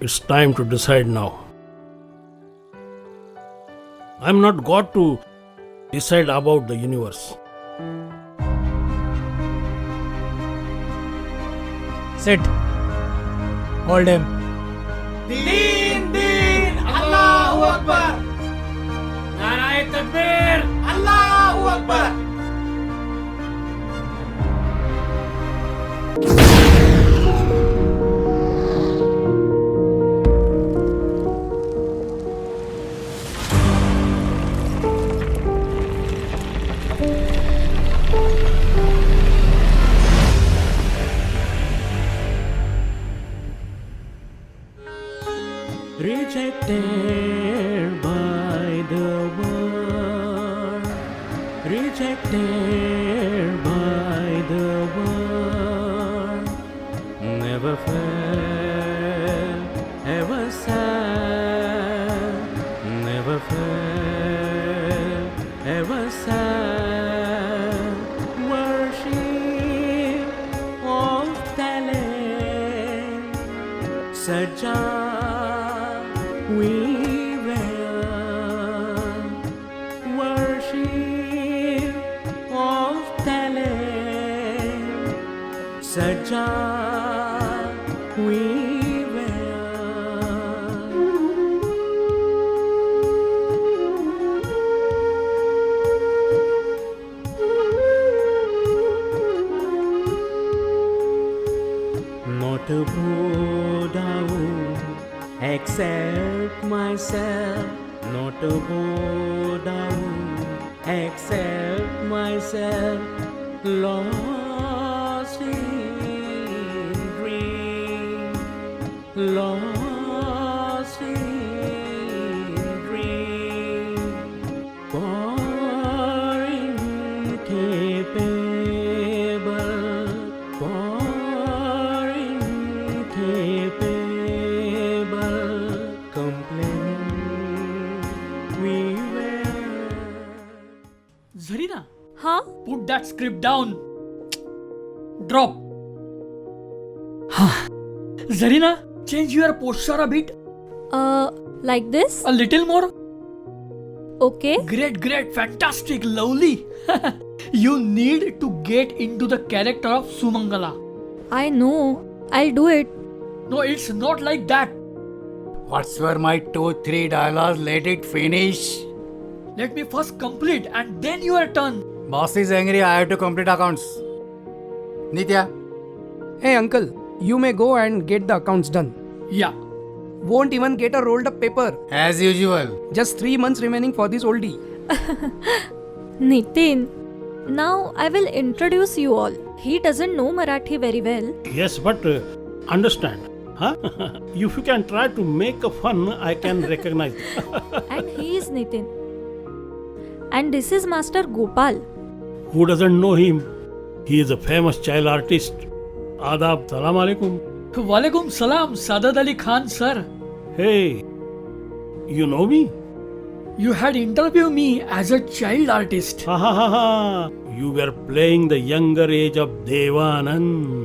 It's time to decide now. I'm not God to decide about the universe. Sit. Hold him. Din din Allahu Akbar. Narae Takbir! Allahu Akbar. Rejected by the world, rejected by the world, never felt ever sad, never felt ever sad. Worship of talent, Saja. We will worship of talent, Saja we will. Not a Buddha accept myself, not a Buddha, accept myself, lost in dream, lost in dream, for incapable, for incapable. Zarina, Huh? put that script down. Drop. Zarina, change your posture a bit. Like this? A little more. Okay. Great, fantastic, lovely. You need to get into the character of Sumangala. I know. I'll do it. No, it's not like that. What's were my 2-3 dialogues? Let it finish. Let me first complete and then your turn. Boss is angry. I have to complete accounts. Nitya. Hey uncle, you may go and get the accounts done. Yeah. Won't even get a rolled up paper. As usual. Just 3 months remaining for this oldie. Nitin, now I will introduce you all. He doesn't know Marathi very well. Yes, but understand. Huh? If you can try to make a fun, I can recognize. And he is Nitin. And this is Master Gopal. Who doesn't know him? He is a famous child artist. Adab, salam alaikum. Walaikum salam, Sadad Ali Khan sir. Hey, you know me? You had interviewed me as a child artist. Ha ha ha ha. You were playing the younger age of Devanand.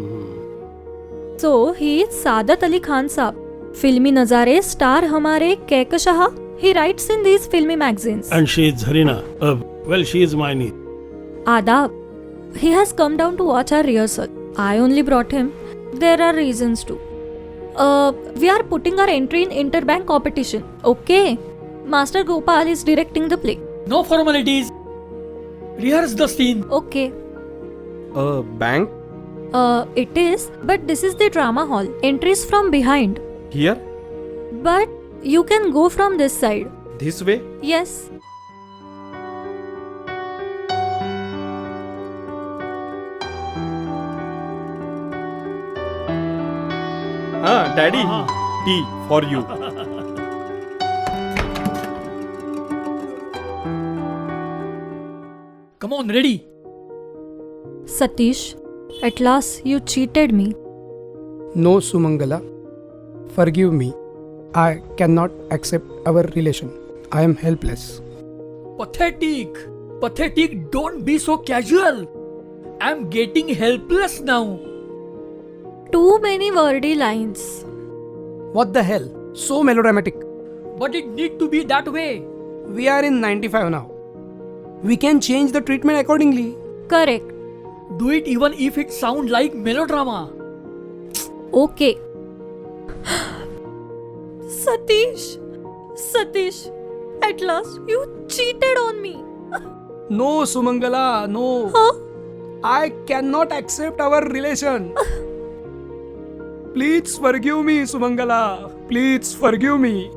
So he is Sadat Ali Khan Saab. Filmi Nazare star Hamare Kehkashaha. He writes in these filmy magazines. And she is Zarina. Well, she is my niece. Adab. He has come down to watch our rehearsal. I only brought him. There are reasons too. We are putting our entry in interbank competition. Okay. Master Gopal is directing the play. No formalities. Rehearse the scene. Okay. Bank? It is, but this is the drama hall. Entries from behind. Here? But you can go from this side. This way? Yes. Daddy. Tea for you. Come on, ready. Satish, at last you cheated me. No, Sumangala. Forgive me. I cannot accept our relation. I am helpless. Pathetic. Pathetic, don't be so casual. I'm getting helpless now. Too many wordy lines. What the hell? So melodramatic. But it need to be that way. We are in 95 now. We can change the treatment accordingly. Correct. Do it even if it sound like melodrama. Okay. Satish, at last you cheated on me. No, Sumangala, no. Huh? I cannot accept our relation. Please forgive me, Sumangala. Please forgive me.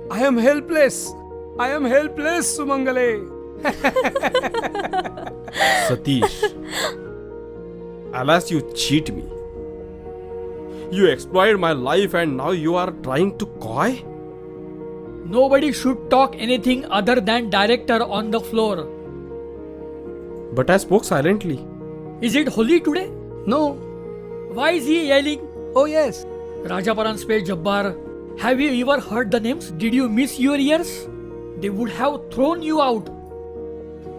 I am helpless. I am helpless, Sumangale. Satish, alas, you cheat me. You exploited my life and now you are trying to coy? Nobody should talk anything other than director on the floor. But I spoke silently. Is it Holi today? No. Why is he yelling? Oh, yes. Rajaparan Space Jabbar. Have you ever heard the names? Did you miss your ears? They would have thrown you out.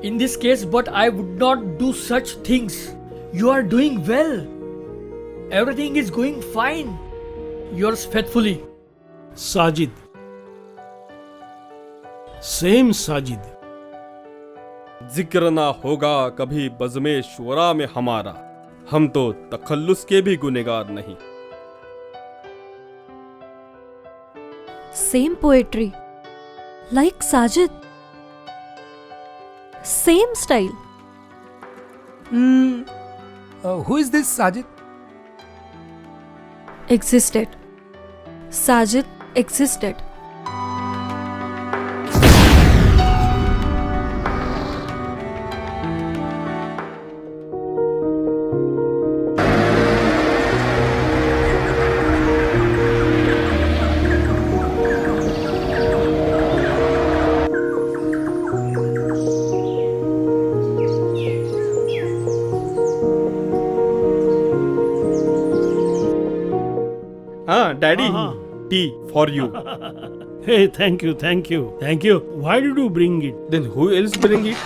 In this case, but I would not do such things. You are doing well. Everything is going fine. Yours faithfully. Sajid. Same Sajid. जिक्र ना होगा कभी बज़्मे शुरा में हमारा, हम तो तखल्लुस के भी गुनहगार नहीं. Same poetry. Like Sajid. Same style. Who is this Sajid? Existed. Sajid existed. Daddy, tea for you. Hey, thank you. Why did you bring it? Then who else bring it?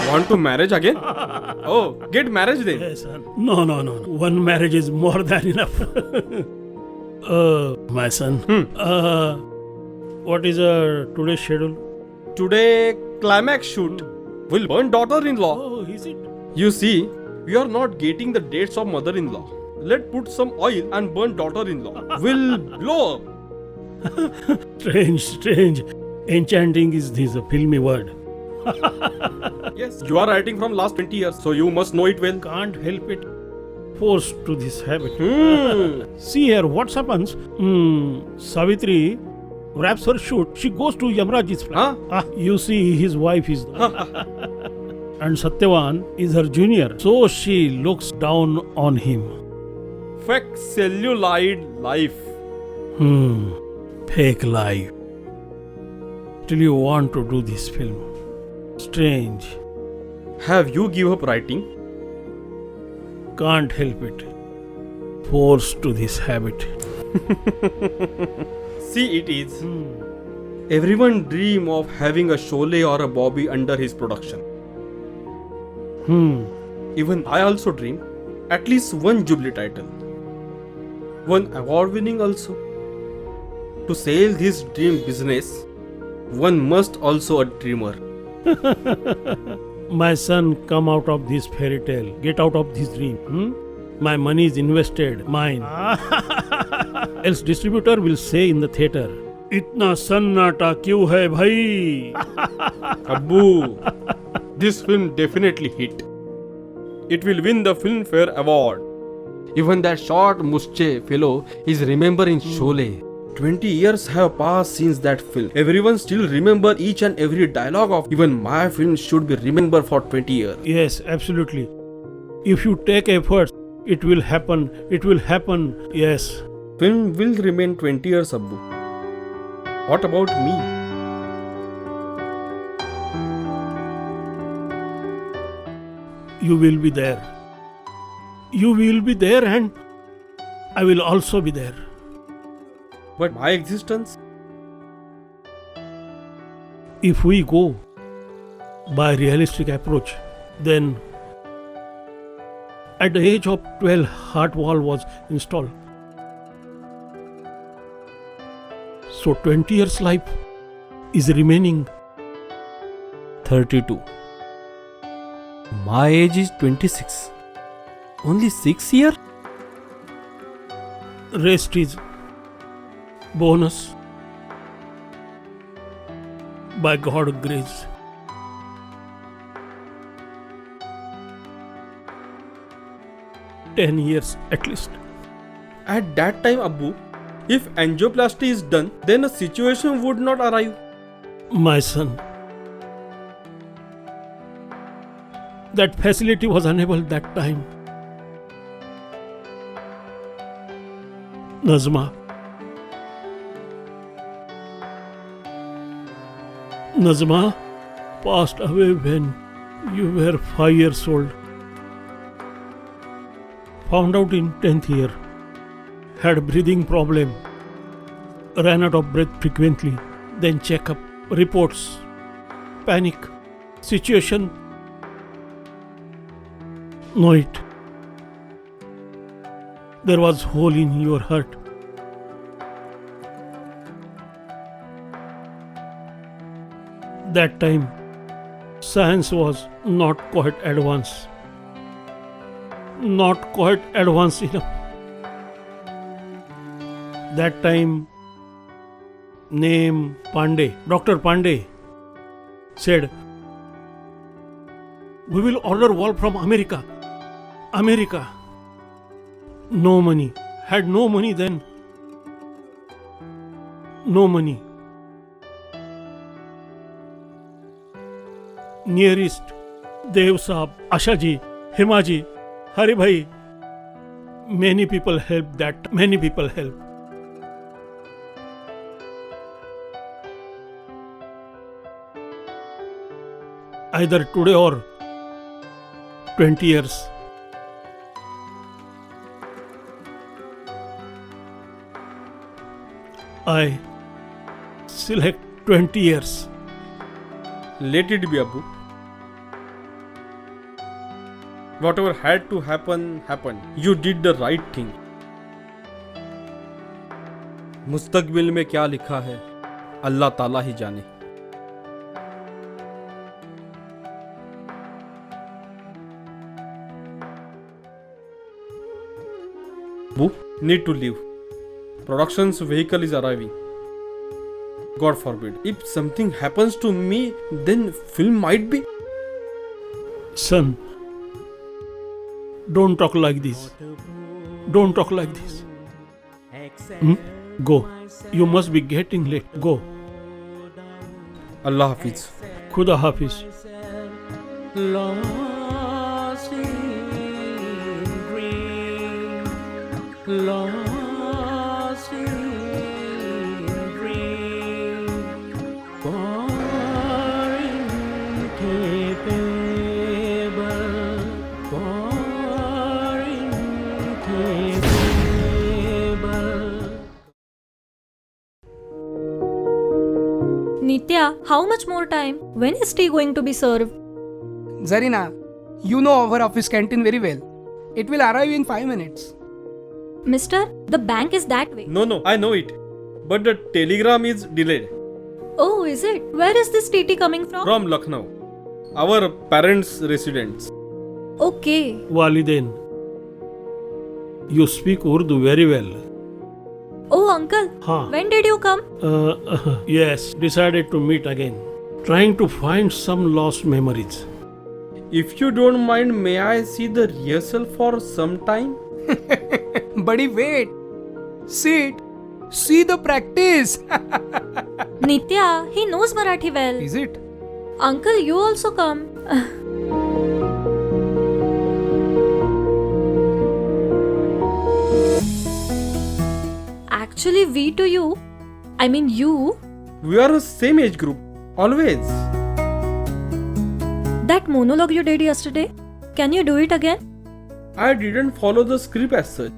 Want to marriage again? Oh, get marriage then. Yes, son. No. One marriage is more than enough. My son. What is today's schedule? Today, climax shoot. Will burn daughter-in-law. Oh, is it? You see, we are not getting the dates of mother-in-law. Let's put some oil and burn daughter-in-law. Will blow up. Strange. Enchanting is this a filmy word. Yes, you are writing from last 20 years, so you must know it well. Can't help it. Forced to this habit. Hmm. See here, what happens? Savitri wraps her shoot. She goes to Yamraj's flat. You see, his wife is there. And Satyavan is her junior. So she looks down on him. Fake celluloid life. Fake life. Still you want to do this film. Strange. Have you give up writing? Can't help it. Forced to this habit. See, it is. Everyone dream of having a Sholay or a Bobby under his production. Even I also dream. At least one Jubilee title. One award winning also. To sail this dream business, one must also a dreamer. My son, come out of this fairy tale. Get out of this dream. My money is invested. Mine. Else distributor will say in the theater, "Itna sannata kyun hai bhai?" Abbu, this film definitely hit. It will win the Filmfare Award. Even that short Musche fellow is remembered in Sholay. 20 years have passed since that film. Everyone still remember each and every dialogue of even my film should be remembered for 20 years. Yes, absolutely. If you take efforts, it will happen. It will happen. Yes. Film will remain 20 years, Abbu. What about me? You will be there. You will be there and I will also be there. But my existence? If we go by realistic approach, then at the age of 12, heart valve was installed. So 20 years life is remaining. 32. My age is 26. Only 6 years? Rest is bonus. By God's grace. $10 at least. At that time, Abu, if angioplasty is done, then a situation would not arrive. My son, that facility was unable that time. Nazma passed away when you were 5 years old. Found out in 10th year. Had breathing problem. Ran out of breath frequently. Then checkup, reports, panic, situation. Know it. There was hole in your heart. That time, science was not quite advanced. Not quite advanced enough. That time, name Pandey, Dr. Pandey said, "We will order valve from America. America." No money. Had no money then. No money. Nearest, Dev Saab, Ashaji, Himaji, Hari Bhai. Many people helped that. Many people helped. Either today or 20 years. I select 20 years. Let it be, Abu. Whatever had to happen, happened. You did the right thing. मुस्तकबिल में क्या लिखा है अल्लाह ताला ही जाने. Abu, need to leave. Production's vehicle is arriving. God forbid. If something happens to me, then film might be. Son, don't talk like this. Don't talk like this. Go. You must be getting late. Go. Allah Hafiz. Khuda Hafiz. Lost in dream, lost in dream, for incapable, for incapable. Nitya, how much more time? When is tea going to be served? Zarina, you know our office canteen very well. It will arrive in 5 minutes. Mister, the bank is that way. No, I know it. But the telegram is delayed. Oh, is it? Where is this TT coming from? From Lucknow. Our parents' residence. Okay. Walidain. You speak Urdu very well. Oh, uncle. Huh. When did you come? Yes, decided to meet again. Trying to find some lost memories. If you don't mind, may I see the rehearsal for some time? Buddy, wait. Sit. See the practice. Nitya, he knows Marathi well. Is it? Uncle, you also come. Actually, we to you. I mean, you. We are the same age group. Always. That monologue you did yesterday, can you do it again? I didn't follow the script as such.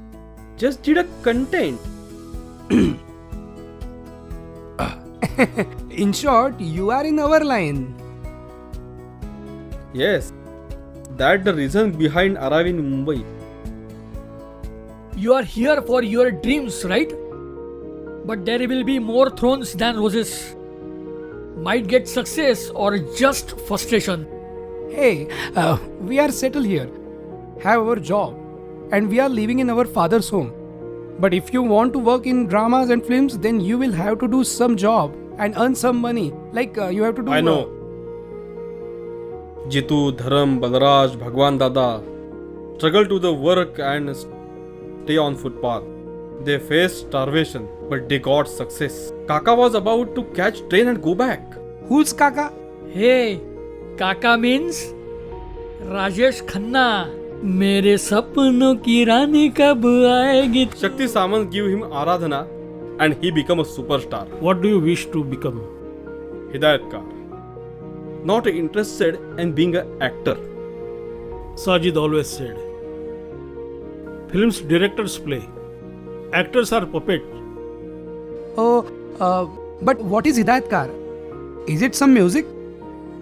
Just did a content. In short, you are in our line. Yes. That's the reason behind arriving in Mumbai. You are here for your dreams, right? but there will be more thrones than roses. Might get success or just frustration. Hey, we are settled here, have our job, and we are living in our father's home. But if you want to work in dramas and films, then you will have to do some job and earn some money. Like you have to do. I know. Jitu, Dharam, Balraj, Bhagwan Dada struggle to the work and stay on footpath. They faced starvation, but they got success. Kaka was about to catch train and go back. Who's Kaka? Hey, Kaka means Rajesh Khanna. मेरे सपनों की रानी कब आएगी? Shakti Samant give him Aradhana and he become a superstar. What do you wish to become? Hidayatkar. Not interested in being an actor. Sajid always said, films directors play, actors are puppets. Oh, but what is Hidayatkar? Is it some music?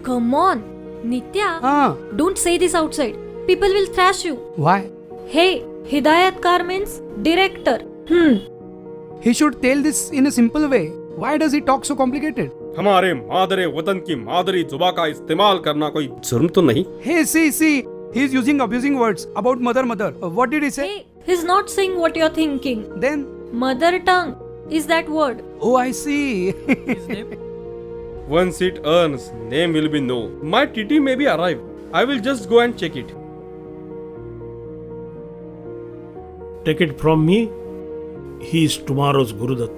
Come on, Nitya. Ah, Don't say this outside. People will thrash you. why? Hey, Hidayatkar means director. He should tell this in a simple way. Why does he talk so complicated? हमारे मादरे वतन की मादरी जुबा का इस्तेमाल करना कोई जुर्म तो नहीं? Hey, see, he's using abusing words about mother. What did he say? Hey, he's not saying what you're thinking. Then, Mother tongue is that word. oh, I see. His name? Once it earns, name will be no. My TT may be arrived. I will just go and check it. Take it from me, he is tomorrow's Gurudat.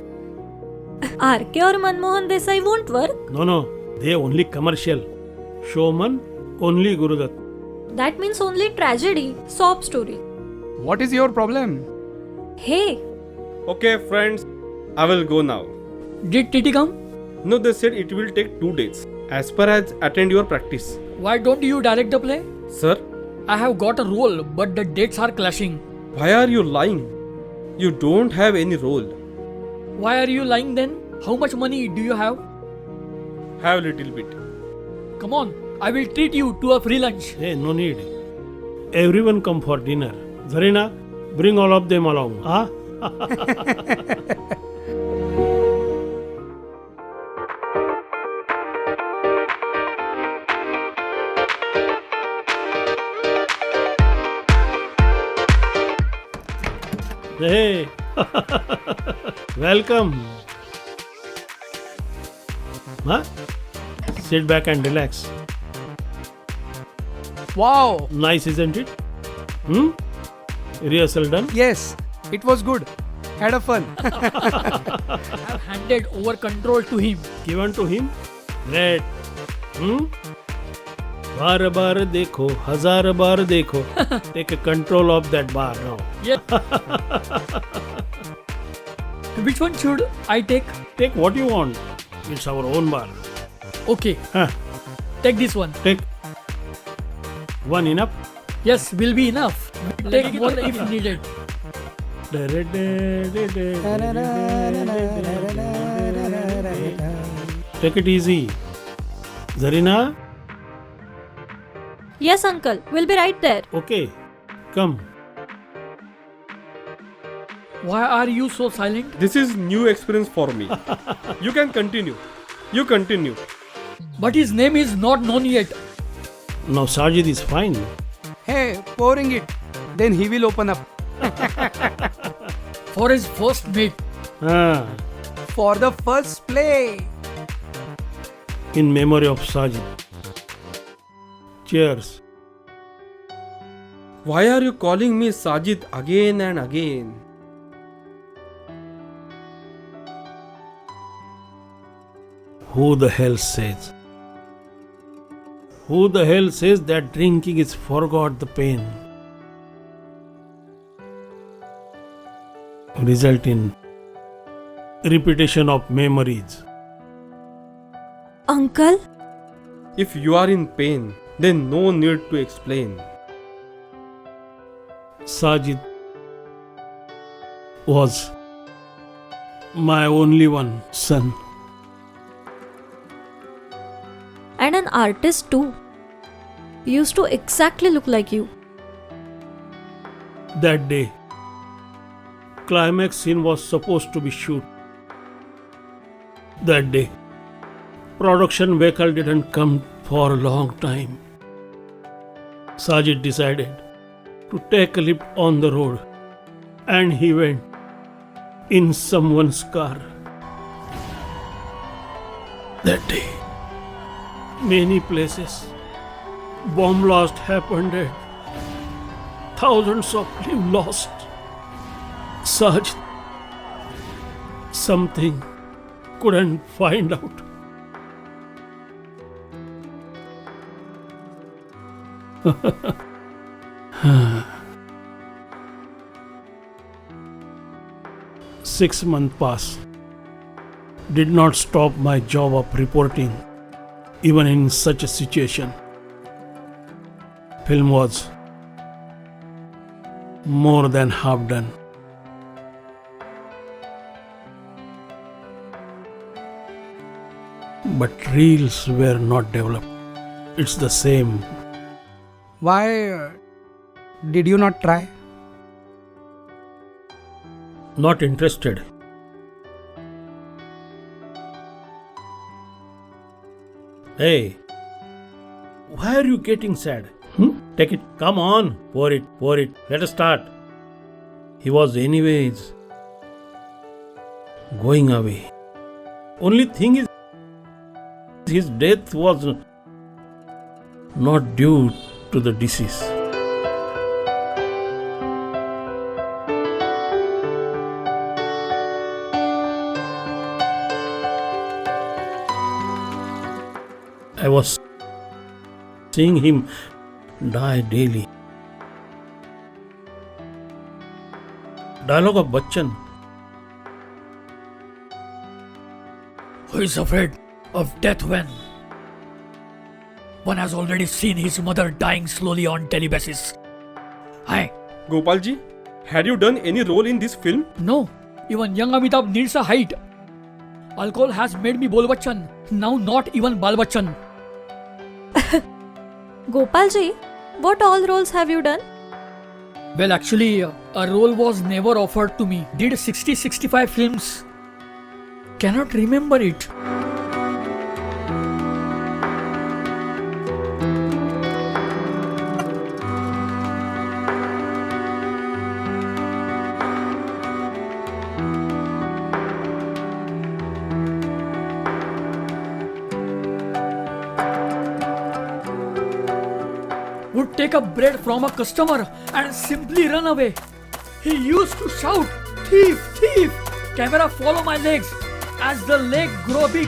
RK or Manmohan Desai won't work. No, they only commercial. Showman, only Gurudat. That means only tragedy, sob story. What is your problem? Hey, Okay, friends, I will go now. Did Titi come? No, they said it will take 2 days. As per as attend your practice. Why don't you direct the play? Sir, I have got a role, but the dates are clashing. why are you lying? You don't have any role. Why are you lying then? How much money do you have? Have little bit. Come on, I will treat you to a free lunch. Hey, no need. Everyone come for dinner. Zarina, bring all of them along. Ah? Hey, welcome. Huh? Sit back and relax. Wow. Nice, isn't it? Rehearsal done? Yes, it was good. Had a fun. I have handed over control to him. Given to him? Great. बार बार देखो, हजार बार देखो. Take control of that bar now. Yeah. Which one should I take? Take what you want. It's our own bar. Okay, Huh. take this one. Take one enough. Yes, will be enough. Take more if needed. Take it easy. Zarina? yes, uncle. We'll be right there. Okay. Come. Why are you so silent? This is new experience for me. You can continue. You continue. But his name is not known yet. Now Sajid is fine. Hey, pouring it. Then he will open up. For his first meet. Ah, For the first play. in memory of Sajid. Cheers. Why are you calling me Sajid again and again? Who the hell says? Who the hell says that drinking is forgot the pain? Result in repetition of memories. Uncle? If you are in pain, then no need to explain. Sajid was my only one son. And an artist too. Used to exactly look like you. That day, climax scene was supposed to be shoot. That day, production vehicle didn't come for a long time. Sajid decided to take a leap on the road, and he went in someone's car. That day, many places, bomb blast happened and thousands of lives lost. Sajid, something couldn't find out. Six months passed. Did not stop my job of reporting, even in such a situation. Film was more than half done. But reels were not developed. It's the same. Why did you not try? Not interested. Hey, why are you getting sad? Take it. Come on, pour it. Let us start. He was anyways going away. Only thing is, his death was not due to the disease. I was seeing him die daily. Dialogue of Bachchan. Who is afraid of death when one has already seen his mother dying slowly on daily basis? Hi. Gopalji, had you done any role in this film? No, even young Amitabh needs a height. Alcohol has made me Bol Bachchan. Now not even Bal Bachchan. Gopalji, what all roles have you done? Well, actually, a role was never offered to me. Did 60-65 films. Cannot remember it. Would take a bread from a customer and simply run away. He used to shout, "Thief, thief!" Camera follow my legs. As the leg grow big,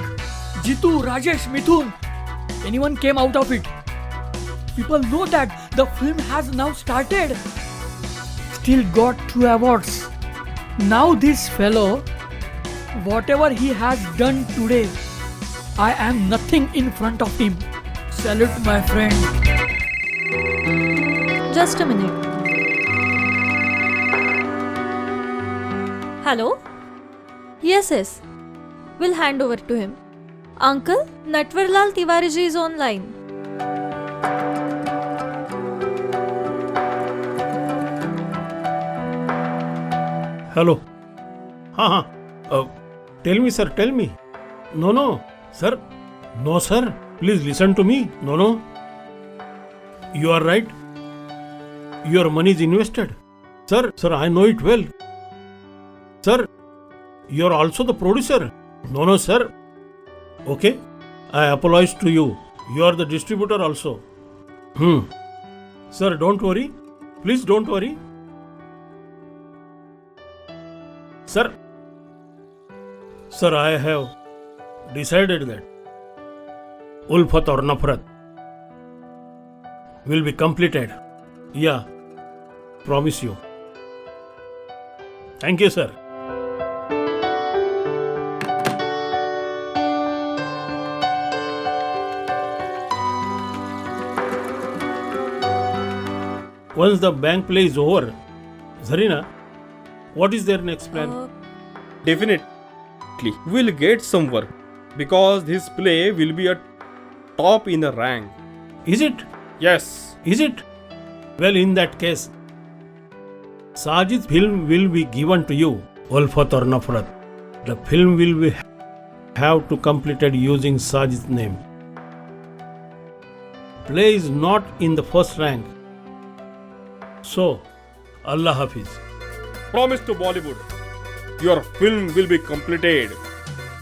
Jitu, Rajesh, Mithun, anyone came out of it. People know that the film has now started. Still got 2 awards. Now this fellow, whatever he has done today, I am nothing in front of him. Salute my friend. Just a minute. Hello? Yes. We'll hand over to him. Uncle, Natwarlal Tiwari ji is online. Hello. Tell me, sir, tell me. No, sir. No, sir. Please listen to me. No. You are right. Your money is invested. Sir, I know it well. Sir, you are also the producer. No, sir. Okay, I apologize to you. You are the distributor also. Sir, don't worry. Please don't worry. Sir, I have decided that Ulfat or Nafrat will be completed. Yeah, promise you. Thank you, sir. Once the bank play is over, Zarina, what is their next plan? Definitely, we'll get some work because this play will be a top in the rank. Is it? Yes. Is it? Well, in that case, Sajid's film will be given to you, Ulfat or Nafrat. The film will be have to completed using Sajid's name. Play is not in the first rank. So, Allah Hafiz. Promise to Bollywood. Your film will be completed.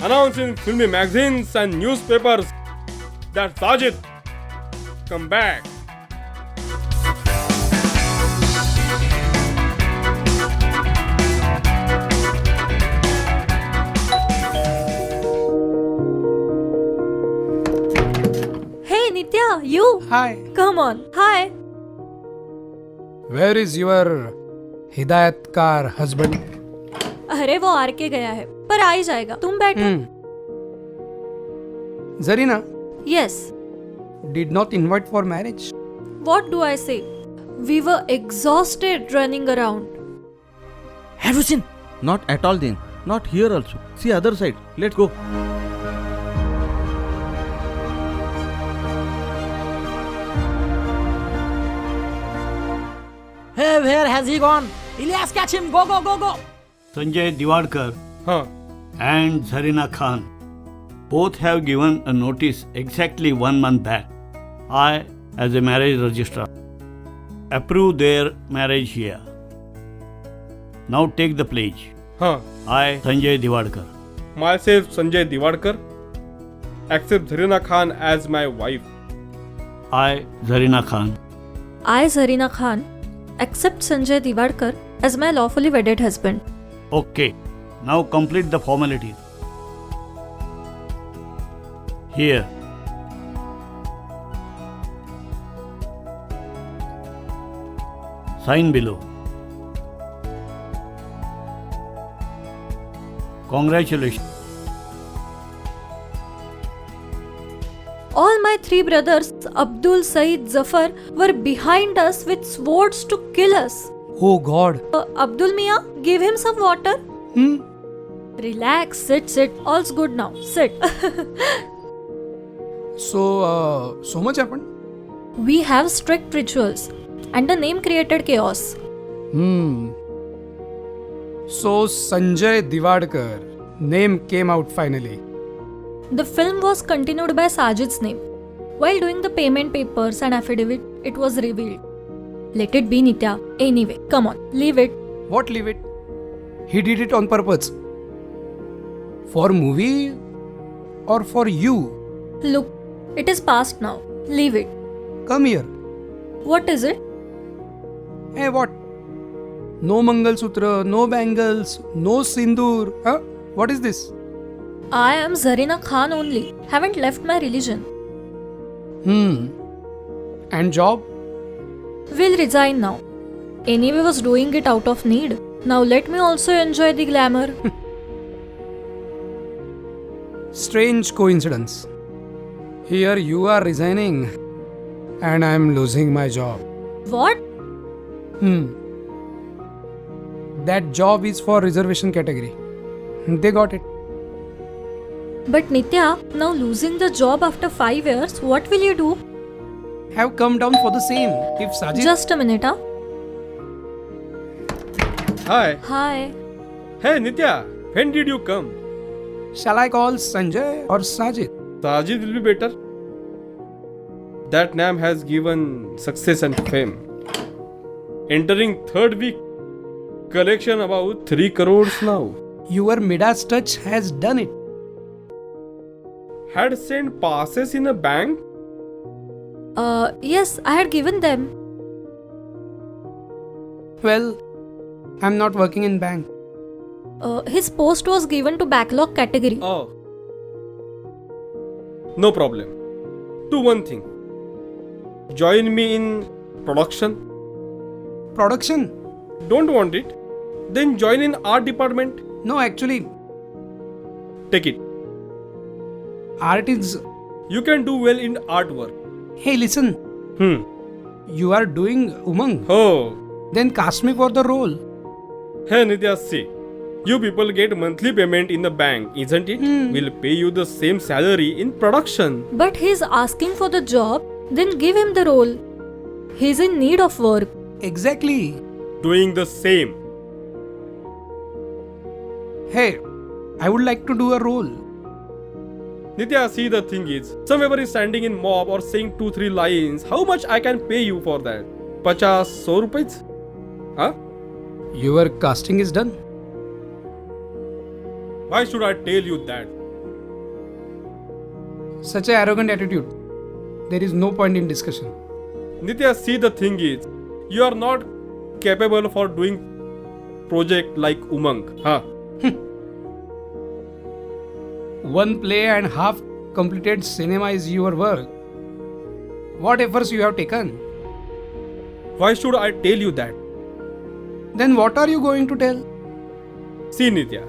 Announce in filmy magazines and newspapers that Sajid come back. Hey Nitya, you. Hi. Come on. Hi. Where is your हिदायतकार husband? अरे वो are के गया है पर आ ही जाएगा. तुम बैठो. Zarina Yes. did not invite for marriage. What do I say? We were exhausted running around. Have you seen? Not at all then. Not here also. See other side. Let's go. Hey, where has he gone? Ilyas, catch him! Go, go, go, go! Sanjay Divadkar Huh. and Zarina Khan both have given a notice exactly 1 month back. I, as a marriage registrar, approve their marriage here. Now take the pledge. Huh. I, Sanjay Divadkar, Myself, Sanjay Divadkar, accept Zarina Khan as my wife. I, Zarina Khan, I, Zarina Khan, accept Sanjay Divadkar as my lawfully wedded husband. okay. Now complete the formalities. Here. Sign below. Congratulations. All my 3 brothers, Abdul, Saeed, Zafar, were behind us with swords to kill us. Oh God. Abdul Mia, give him some water. Hmm. Relax, sit. All's good now. Sit. So much happened? We have strict rituals, and the name created chaos. So Sanjay Divadkar name came out finally. The film was continued by Sajid's name. While doing the payment papers and affidavit, it was revealed. Let it be, Nitya. Anyway, come on, leave it. What leave it? He did it on purpose. For movie or for you? Look, it is past now. Leave it. Come here. What is it? Hey, what? No Mangal Sutra, no bangles, no sindoor. Huh? What is this? I am Zarina Khan only. Haven't left my religion. And job? Will resign now. Anyway, was doing it out of need. Now let me also enjoy the glamour. Strange coincidence. Here you are resigning and I am losing my job. What? That job is for reservation category. They got it. But Nitya, now losing the job after 5 years, what will you do? Have come down for the same. If Sajid... Just a minute, huh? Hi. Hi. Hey Nitya, when did you come? Shall I call Sanjay or Sajid? Sajid will be better. That name has given success and fame. Entering 3rd week, collection about 3 crores now. Your Midas touch has done it. Had sent passes in a bank? Yes, I had given them. Well, I'm not working in bank. His post was given to backlog category. Oh. No problem. Do one thing. Join me in production. Production? Don't want it? Then join in art department. No, actually, Take it. art is... You can do well in artwork. Hey, listen. You are doing Umang. Oh. Then cast me for the role. Hey Nitya, see. You people get monthly payment in the bank, isn't it? We'll pay you the same salary in production. But he's asking for the job, then give him the role. He's in need of work. Exactly. Doing the same. Hey, I would like to do a role. Nitya, see, the thing is, someone is standing in mob or saying 2-3 lines. How much I can pay you for that? 50-100 rupees? Huh? Your casting is done. Why should I tell you that? Such an arrogant attitude. There is no point in discussion. Nitya, see, the thing is, you are not capable for doing project like Umang. Huh? One play and half completed cinema is your work. What efforts you have taken? Why should I tell you that? Then what are you going to tell? See, Nitya,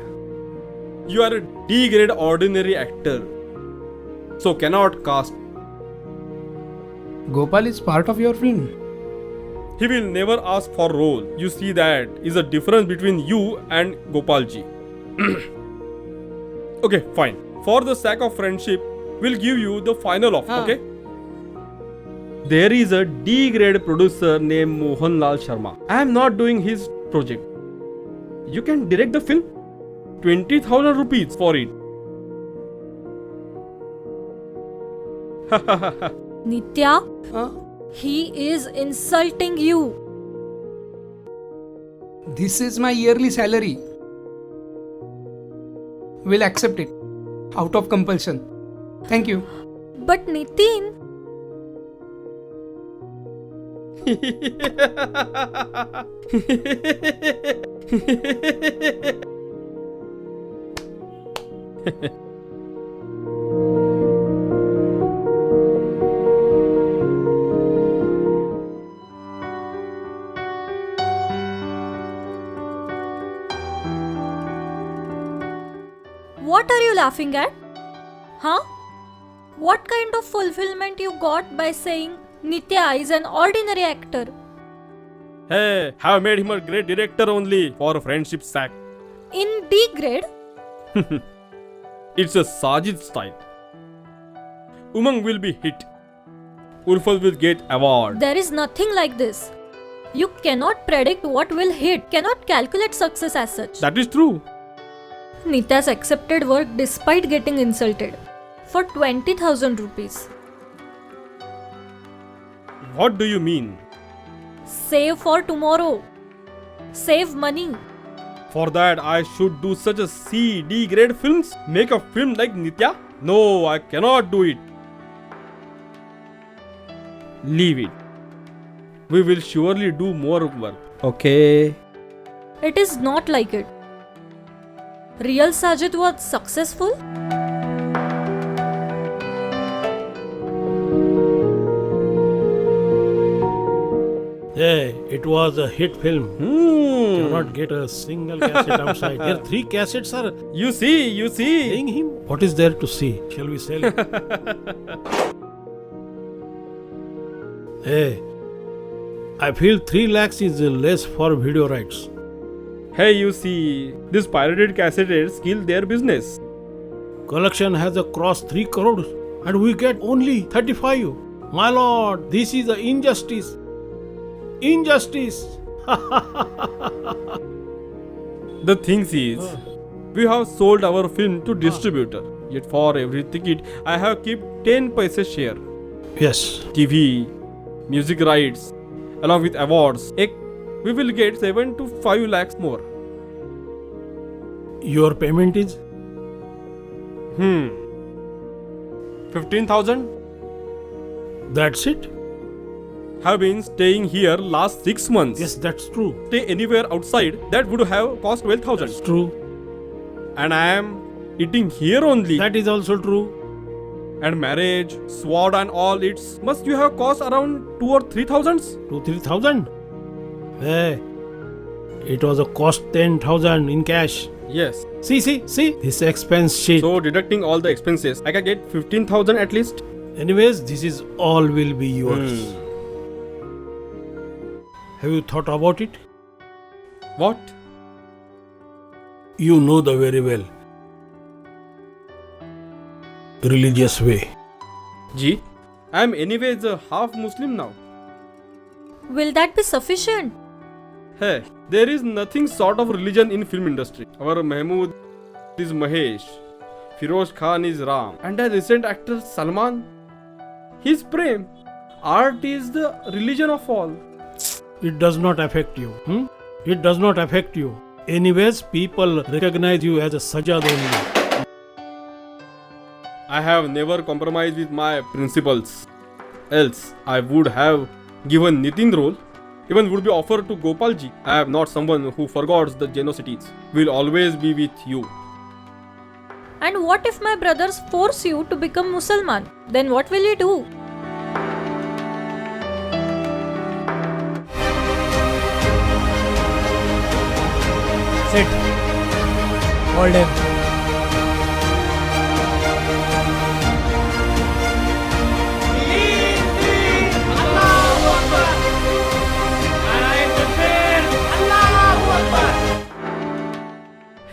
you are a D-grade ordinary actor, so cannot cast. Gopal is part of your film. He will never ask for role. You see, that is a difference between you and Gopalji. Okay, fine. For the sake of friendship, we'll give you the final offer, okay? There is a D-grade producer named Mohanlal Sharma. I am not doing his project. You can direct the film. 20,000 rupees for it. Nitya, he is insulting you. This is my yearly salary. Will accept it. Out of compulsion. Thank you. But Nitin, what are you laughing at? Huh? What kind of fulfillment you got by saying Nitya is an ordinary actor? Hey, have made him a great director only for friendship's sake. In D grade? It's a Sajid style. Umang will be hit. Urfal will get award. There is nothing like this. You cannot predict what will hit, cannot calculate success as such. That is true. Nitya's accepted work despite getting insulted for 20,000 rupees. What do you mean? Save for tomorrow. Save money. For that, I should do such a C, D grade films? Make a film like Nitya? No, I cannot do it. Leave it. We will surely do more work. Okay. It is not like it. Real Sajid was successful. Hey, it was a hit film. Cannot get a single cassette outside. Here, 3 cassettes are You see. paying him. What is there to see? Shall we sell it? Hey, I feel 3 lakhs is less for video rights. Hey, you see, this pirated cassettes kill their business. Collection has crossed 3 crores and we get only 35. My lord, this is an injustice. Injustice. The thing is, we have sold our film to distributor. Yet for every ticket, I have kept 10 paise share. Yes. TV, music rights, along with awards. We will get 7 to 5 lakhs more. Your payment is? 15,000. That's it? Have been staying here last 6 months. Yes, that's true. Stay anywhere outside, that would have cost 12,000. That's true. And I am eating here only. That is also true. And marriage, sword and all, it's must you have cost around 2 or 3,000. 2-3,000? Hey, it was a cost 10,000 in cash. Yes. See, this expense sheet. So deducting all the expenses, I can get 15,000 at least. Anyways, this is all will be yours. Have you thought about it? What? You know the very well. Religious way. Ji, I am anyways a half Muslim now. Will that be sufficient? Hey, there is nothing sort of religion in film industry. Our Mahmood is Mahesh. Firoz Khan is Ram, and the recent actor Salman, he's Prem. Art is the religion of all. It does not affect you. It does not affect you. Anyways, people recognize you as a Sajjad only. I have never compromised with my principles. Else, I would have given Nitin role. Even would be offered to Gopalji. I am not someone who forgets the generosities. Will always be with you. And what if my brothers force you to become Musalman? Then what will you do? Sit. Hold him.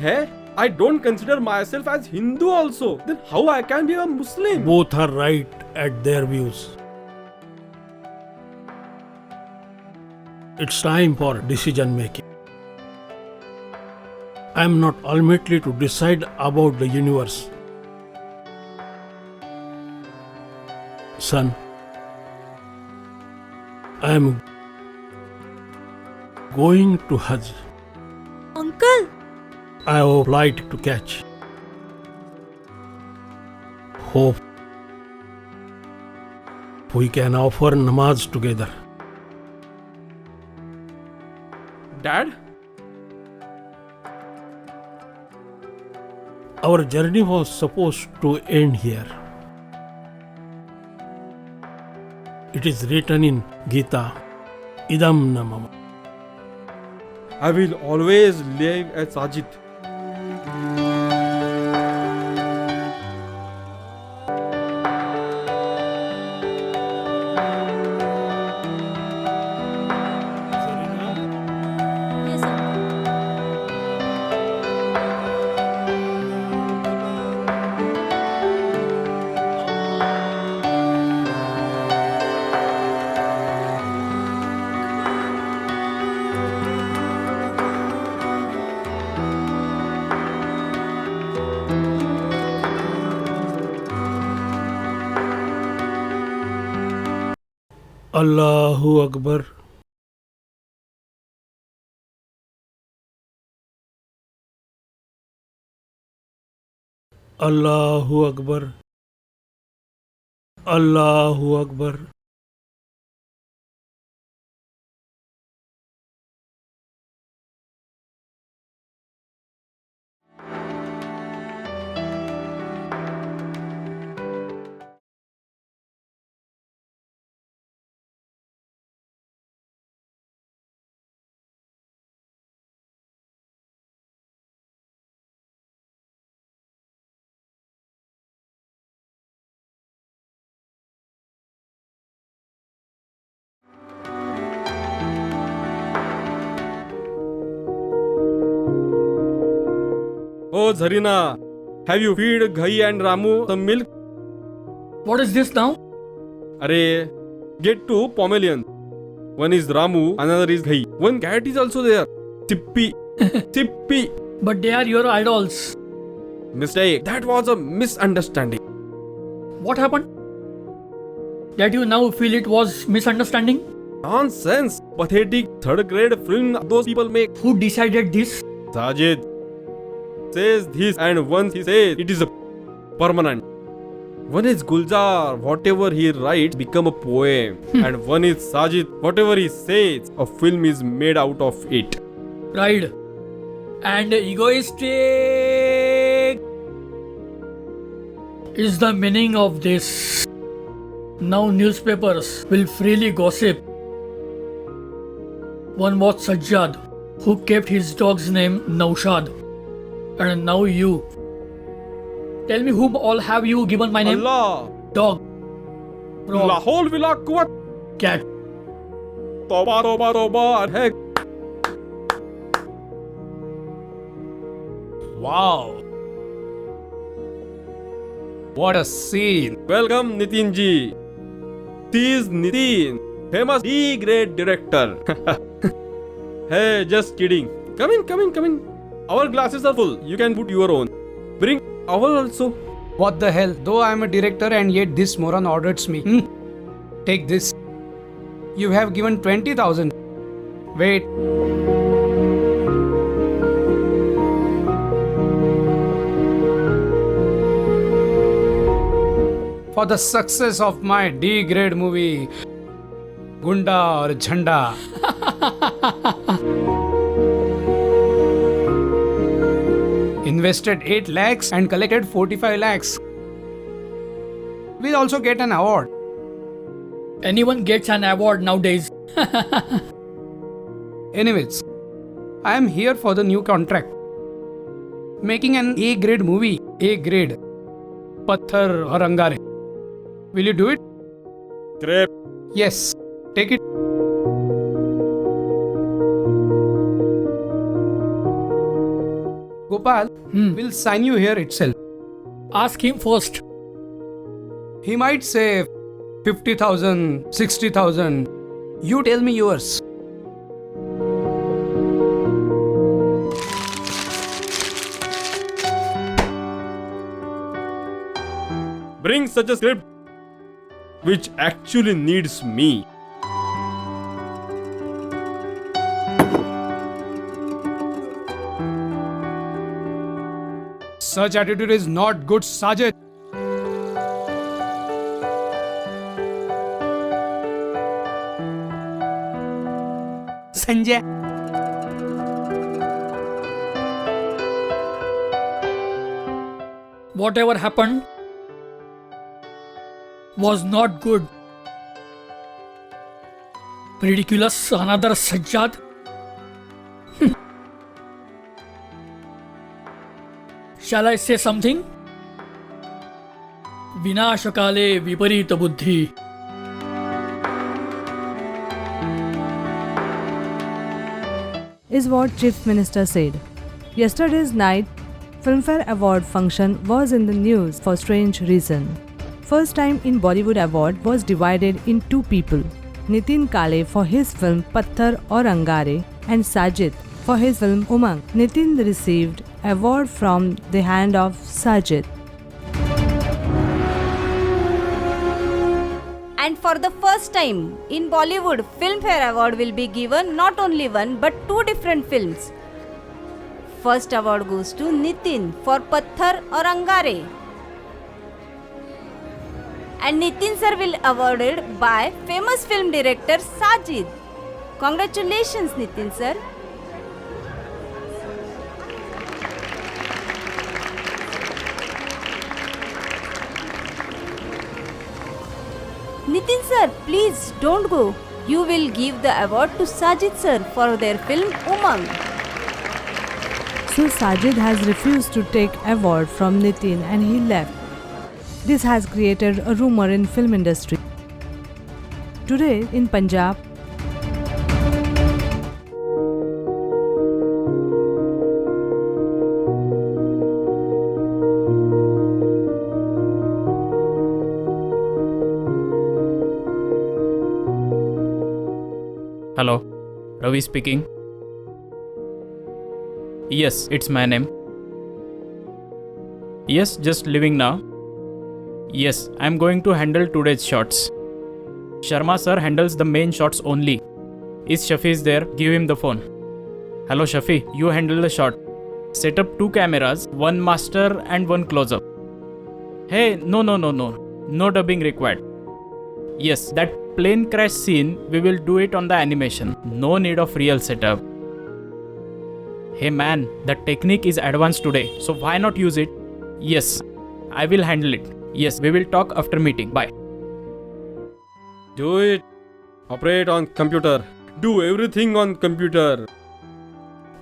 Hey, I don't consider myself as Hindu also. Then how I can be a Muslim? Both are right at their views. It's time for decision making. I am not ultimately to decide about the universe. Son, I am going to Hajj. Uncle, I have a flight to catch. Hope we can offer namaz together. Dad? Our journey was supposed to end here. It is written in Gita, Idam Namam. I will always live as Sajid. yes, uncle. Allahu Akbar. Allahu Akbar. Allahu Akbar. Oh Zarina, have you feed Ghai and Ramu some milk? What is this now? Arey, get two Pomeranians. One is Ramu, another is Ghai. One cat is also there. Tippi. Tippi. But they are your idols. Mistake. That was a misunderstanding. What happened? That you now feel it was misunderstanding? Nonsense. Pathetic third grade film those people make. Who decided this? Sajid says this, and once he says it is a permanent. One is Gulzar, whatever he writes become a poem. And one is Sajid, whatever he says, a film is made out of it. Pride and egoistic is the meaning of this. Now newspapers will freely gossip. One was Sajjad, who kept his dog's name Naushad. And now you. Tell me, whom all have you given my name? Allah, Dog. Frog. La whole villa quwat. Cat. Toba, toba, toba, heck. Wow. What a scene. Welcome Nitin ji. This is Nitin, famous D-grade director. Hey, just kidding. Come in, come in, come in. Our glasses are full. You can put your own. Bring Our also. What the hell? Though I am a director and yet this moron orders me. Take this. You have given 20,000. Wait. For the success of my D-grade movie, Gunda or Jhanda. Invested 8 lakhs and collected 45 lakhs. We'll also get an award. Anyone gets an award nowadays. Anyways, I am here for the new contract. Making an A-grade movie. A-grade. Patthar or Angare. Will you do it? Great. Yes. Take it. Gopal will sign you here itself. Ask him first. He might say 50,000, 60,000. You tell me yours. Bring such a script which actually needs me. Such attitude is not good, Sajid. Sanjay. Whatever happened was not good. Ridiculous, another Sajjad. Shall I say something? Vinashakale viparita buddhi. Is what Chief Minister said. Yesterday's night, Filmfare Award function was in the news for strange reason. First time in Bollywood award was divided in two people. Nitin Kale for his film Patthar or Angare and Sajid for his film Umang. Nitin received award from the hand of Sajid. And for the first time in Bollywood, Filmfare Award will be given not only one but two different films. First award goes to Nitin for Patthar or Angare. And Nitin sir will awarded by famous film director Sajid. Congratulations Nitin sir. Nitin sir, please don't go. You will give the award to Sajid sir for their film Umang. So Sajid has refused to take award from Nitin and he left. This has created a rumor in film industry. Today in Punjab, Hello, Ravi speaking. Yes, it's my name. Yes, just leaving now. Yes, I'm going to handle today's shots. Sharma sir handles the main shots only. Is Shafi is there? Give him the phone. Hello Shafi, you handle the shot. Set up 2 cameras, one master and one close-up. Hey, no dubbing required. Yes, that plane crash scene, we will do it on the animation. No need of real setup. Hey man, the technique is advanced today, so why not use it? Yes, I will handle it. Yes, we will talk after meeting. Bye. Do it. Operate on computer. Do everything on computer.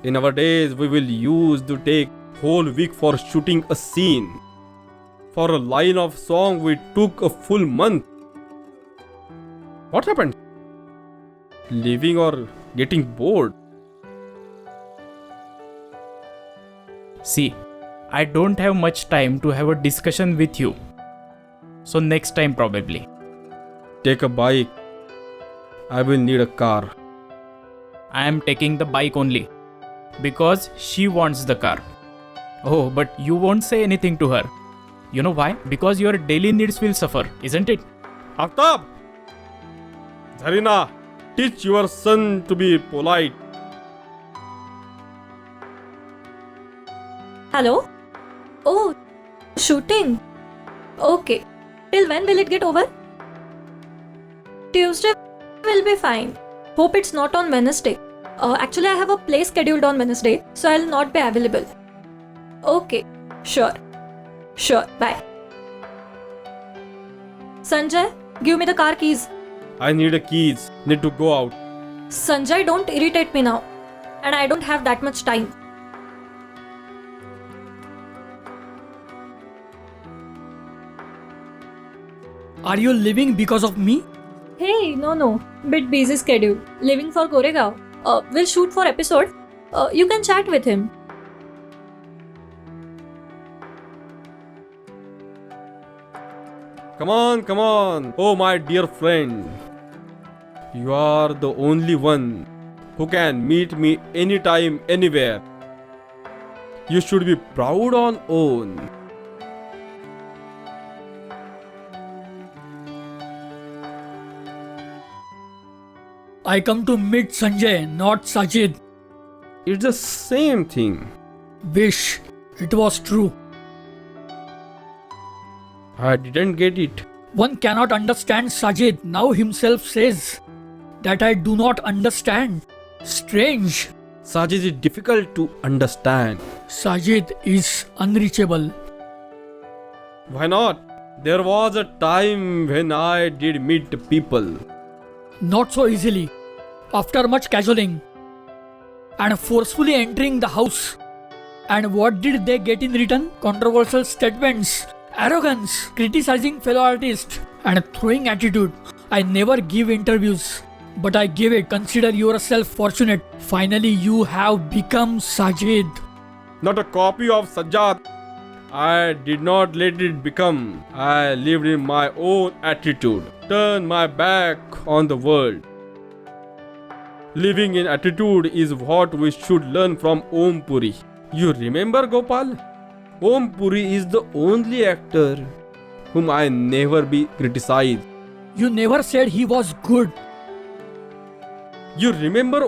In our days, we will use to take whole week for shooting a scene. For a line of song, we took a full month. What happened? Leaving or getting bored? See, I don't have much time to have a discussion with you. So next time probably. Take a bike. I will need a car. I am taking the bike only. Because she wants the car. Oh, but you won't say anything to her. You know why? Because your daily needs will suffer, isn't it? Aftab! Zarina, teach your son to be polite. Hello? Oh, shooting. Okay. Till when will it get over? Tuesday will be fine. Hope it's not on Wednesday. Actually, I have a play scheduled on Wednesday, so I'll not be available. Okay, sure. Sure, bye. Sanjay, give me the car keys. I need a keys. Need to go out. Sanjay, don't irritate me now. And I don't have that much time. Are you leaving because of me? Hey, no. Bit busy schedule. Leaving for Goregaon. We'll shoot for episode. You can chat with him. Come on. Oh, my dear friend. You are the only one who can meet me anytime, anywhere. You should be proud on own. I come to meet Sanjay, not Sajid. It's the same thing. Wish it was true. I didn't get it. One cannot understand Sajid. Now himself says that I do not understand. Strange. Sajid is difficult to understand. Sajid is unreachable. Why not? There was a time when I did meet people. Not so easily. After much cajoling and forcefully entering the house. And what did they get in return? Controversial statements, arrogance, criticizing fellow artists, and throwing attitude. I never give interviews, but I give it. Consider yourself fortunate. Finally, you have become Sajid. Not a copy of Sajjad. I did not let it become. I lived in my own attitude. Turned my back on the world. Living in attitude is what we should learn from Om Puri. You remember Gopal? Om Puri is the only actor whom I never be criticized. You never said he was good. You remember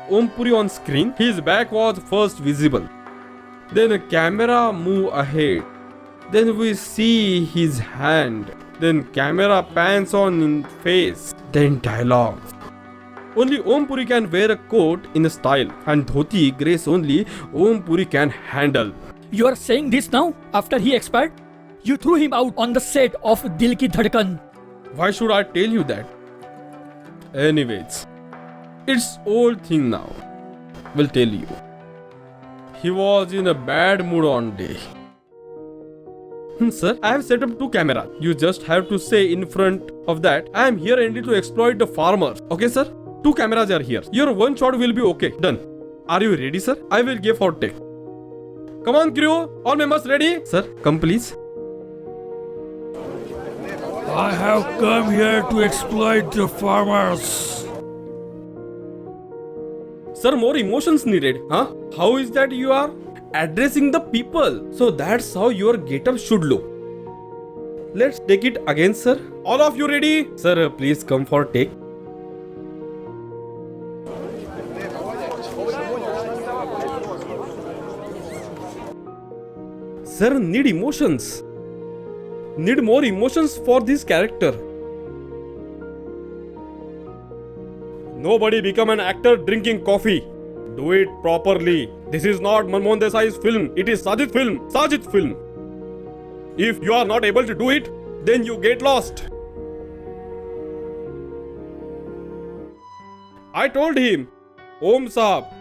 Om Puri on screen? His back was first visible. Then a camera move ahead. Then we see his hand. Then camera pans on in face. Then dialogue. Only Om Puri can wear a coat in a style, and dhoti grace only Om Puri can handle. You are saying this now after he expired? You threw him out on the set of Dil Ki Dhadkan. Why should I tell you that? Anyways, it's old thing now. Will tell you. He was in a bad mood on day. Sir, I have set up 2 cameras. You just have to say in front of that, I am here only to exploit the farmers. Okay, sir? 2 cameras are here. Your one shot will be okay. Done. Are you ready, sir? I will give for take. Come on, crew. All members ready? Sir, come please. I have come here to exploit the farmers. Sir, more emotions needed. Huh? How is that you are addressing the people? So that's how your get-up should look. Let's take it again, sir. All of you ready? Sir, please come for take. Sir, need emotions. Need more emotions for this character. Nobody become an actor drinking coffee. Do it properly. This is not Manmohan Desai's film. It is Sajid film. Sajid film. If you are not able to do it, then you get lost. I told him, Om Saab,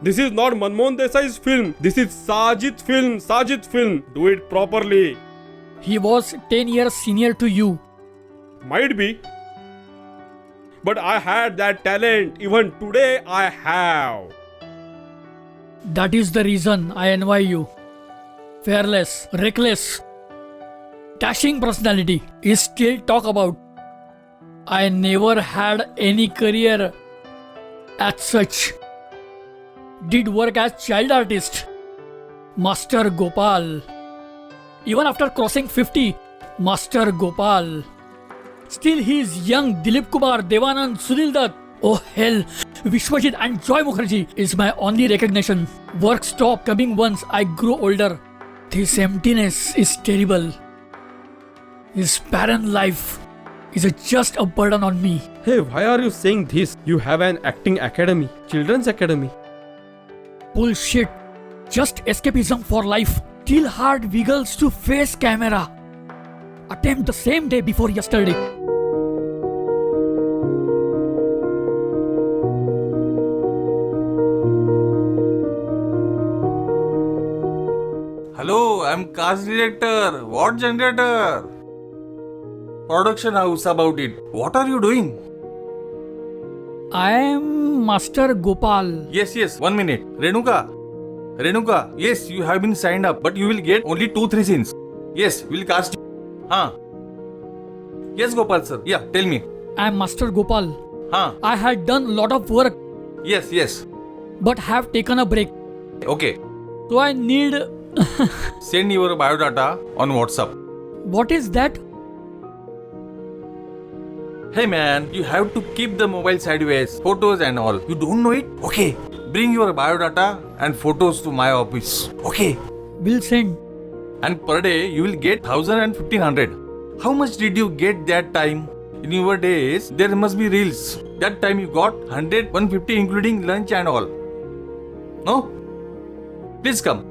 this is not Manmohan Desai's film. This is Sajid film. Sajid film. Do it properly. He was 10 years senior to you. Might be. But I had that talent. Even today I have. That is the reason I envy you. Fearless, reckless, dashing personality is still talk about. I never had any career as such. Did work as child artist. Master Gopal. Even after crossing 50, Master Gopal. Still he is young. Dilip Kumar, Devanand, Sunil Dutt. Oh hell, Vishwajit and Joy Mukherjee is my only recognition. Work stop coming once I grow older. This emptiness is terrible. This barren life is just a burden on me. Hey, why are you saying this? You have an acting academy, children's academy. Bullshit. Just escapism for life. Till hard wiggles to face camera. Attempt the same day before yesterday. Hello, I'm cast director. What generator? Production house about it. What are you doing? I am Master Gopal. Yes, 1 minute. Renuka, yes, you have been signed up, but you will get only 2-3 scenes. Yes, we'll cast you. Yes, Gopal sir. Yeah, tell me. I am Master Gopal. I had done lot of work. Yes. But have taken a break. Okay. So I need... Send your biodata on WhatsApp. What is that? Hey man, you have to keep the mobile sideways, photos and all. You don't know it? Okay. Bring your biodata and photos to my office. Okay. Will send. And per day you will get 1,000 and 1,500. How much did you get that time? In your days, there must be reels. That time you got 100, 150 including lunch and all. No? Please come.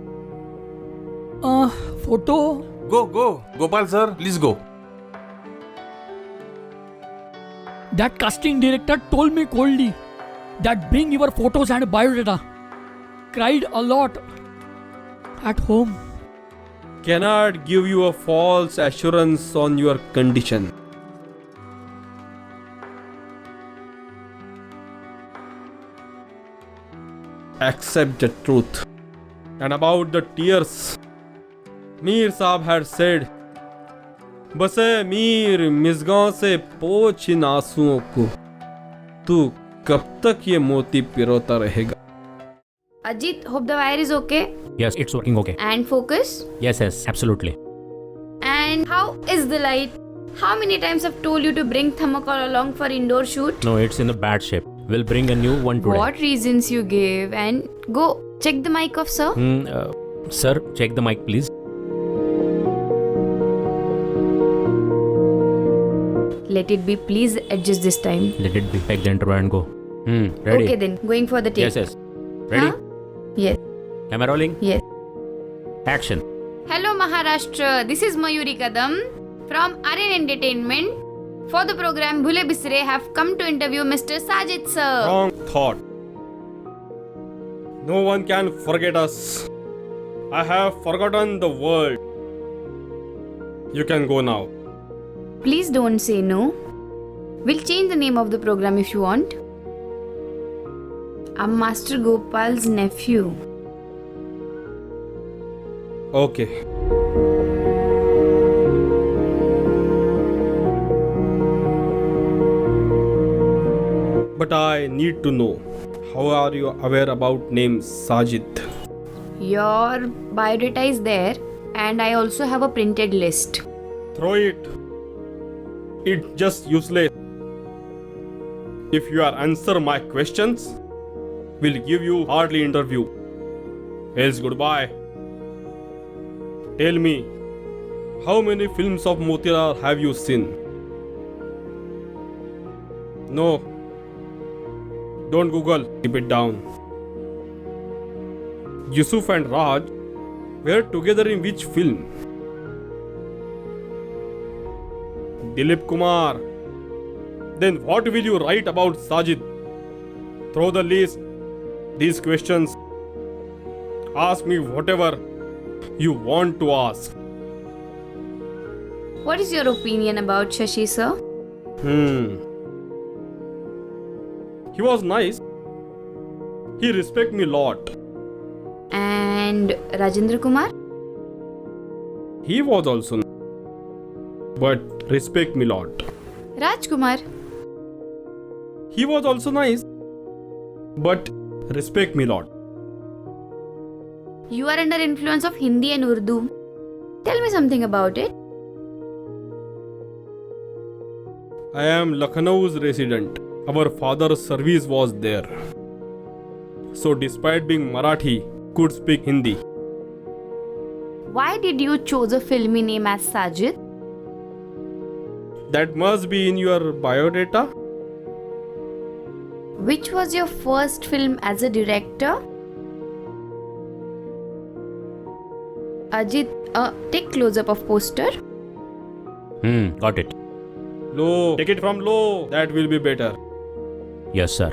Photo? Go. Gopal sir, please go. That casting director told me coldly that bring your photos and biodata. Cried a lot. At home. Cannot give you a false assurance on your condition. Accept the truth. And about the tears, Mir Saab had said, बसे मीर मिसगांव से पोछ इन आंसुओं को, तू कब तक ये मोती पिरोता रहेगा? Ajit, hope the wire is okay. Yes, it's working okay. And focus. Yes, absolutely. And how is the light? How many times I've told you to bring thermocol along for indoor shoot? No, it's in a bad shape. We'll bring a new one today. What reasons you gave? And go check the mic off, sir. Sir, check the mic please. Let it be. Please adjust this time. Let it be. Take the interview and go. Ready? Okay then. Going for the take. Yes. Ready? Yes. Camera rolling? Yes. Action. Hello Maharashtra. This is Mayuri Kadam from Aryan Entertainment. For the program Bhule Bisre have come to interview Mr. Sajid sir. Wrong thought. No one can forget us. I have forgotten the world. You can go now. Please don't say no. We'll change the name of the program if you want. I'm Master Gopal's nephew. Okay. But I need to know, how are you aware about name Sajid? Your biodata is there and I also have a printed list. Throw it. It's just useless. If you answer my questions, we'll give you hardly interview. Else goodbye. Tell me, how many films of Motilal have you seen? No. Don't Google. Keep it down. Yusuf and Raj were together in which film? Dilip Kumar. Then what will you write about Sajid? Throw the list. These questions. Ask me whatever you want to ask. What is your opinion about Shashi sir? He was nice. He respect me lot. And Rajendra Kumar? He was also nice, but respect me lot. Rajkumar? He was also nice, but respect me lot. You are under influence of Hindi and Urdu. Tell me something about it. I am Lucknow's resident. Our father's service was there. So despite being Marathi, could speak Hindi. Why did you choose a filmy name as Sajid? That must be in your biodata. Which was your first film as a director? Ajit, take close-up of poster. Got it. Low. Take it from low. That will be better. Yes, sir.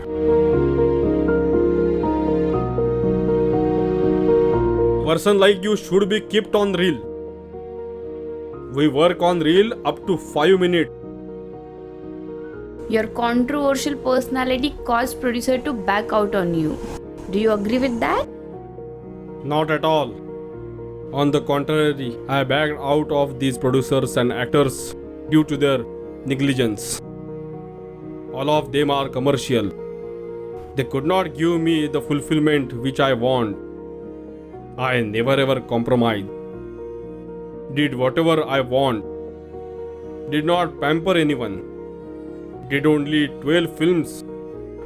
Person like you should be kept on reel. We work on reel up to 5 minutes. Your controversial personality caused producer to back out on you. Do you agree with that? Not at all. On the contrary, I backed out of these producers and actors due to their negligence. All of them are commercial. They could not give me the fulfillment which I want. I never ever compromised. Did whatever I want. Did not pamper anyone. Did only 12 films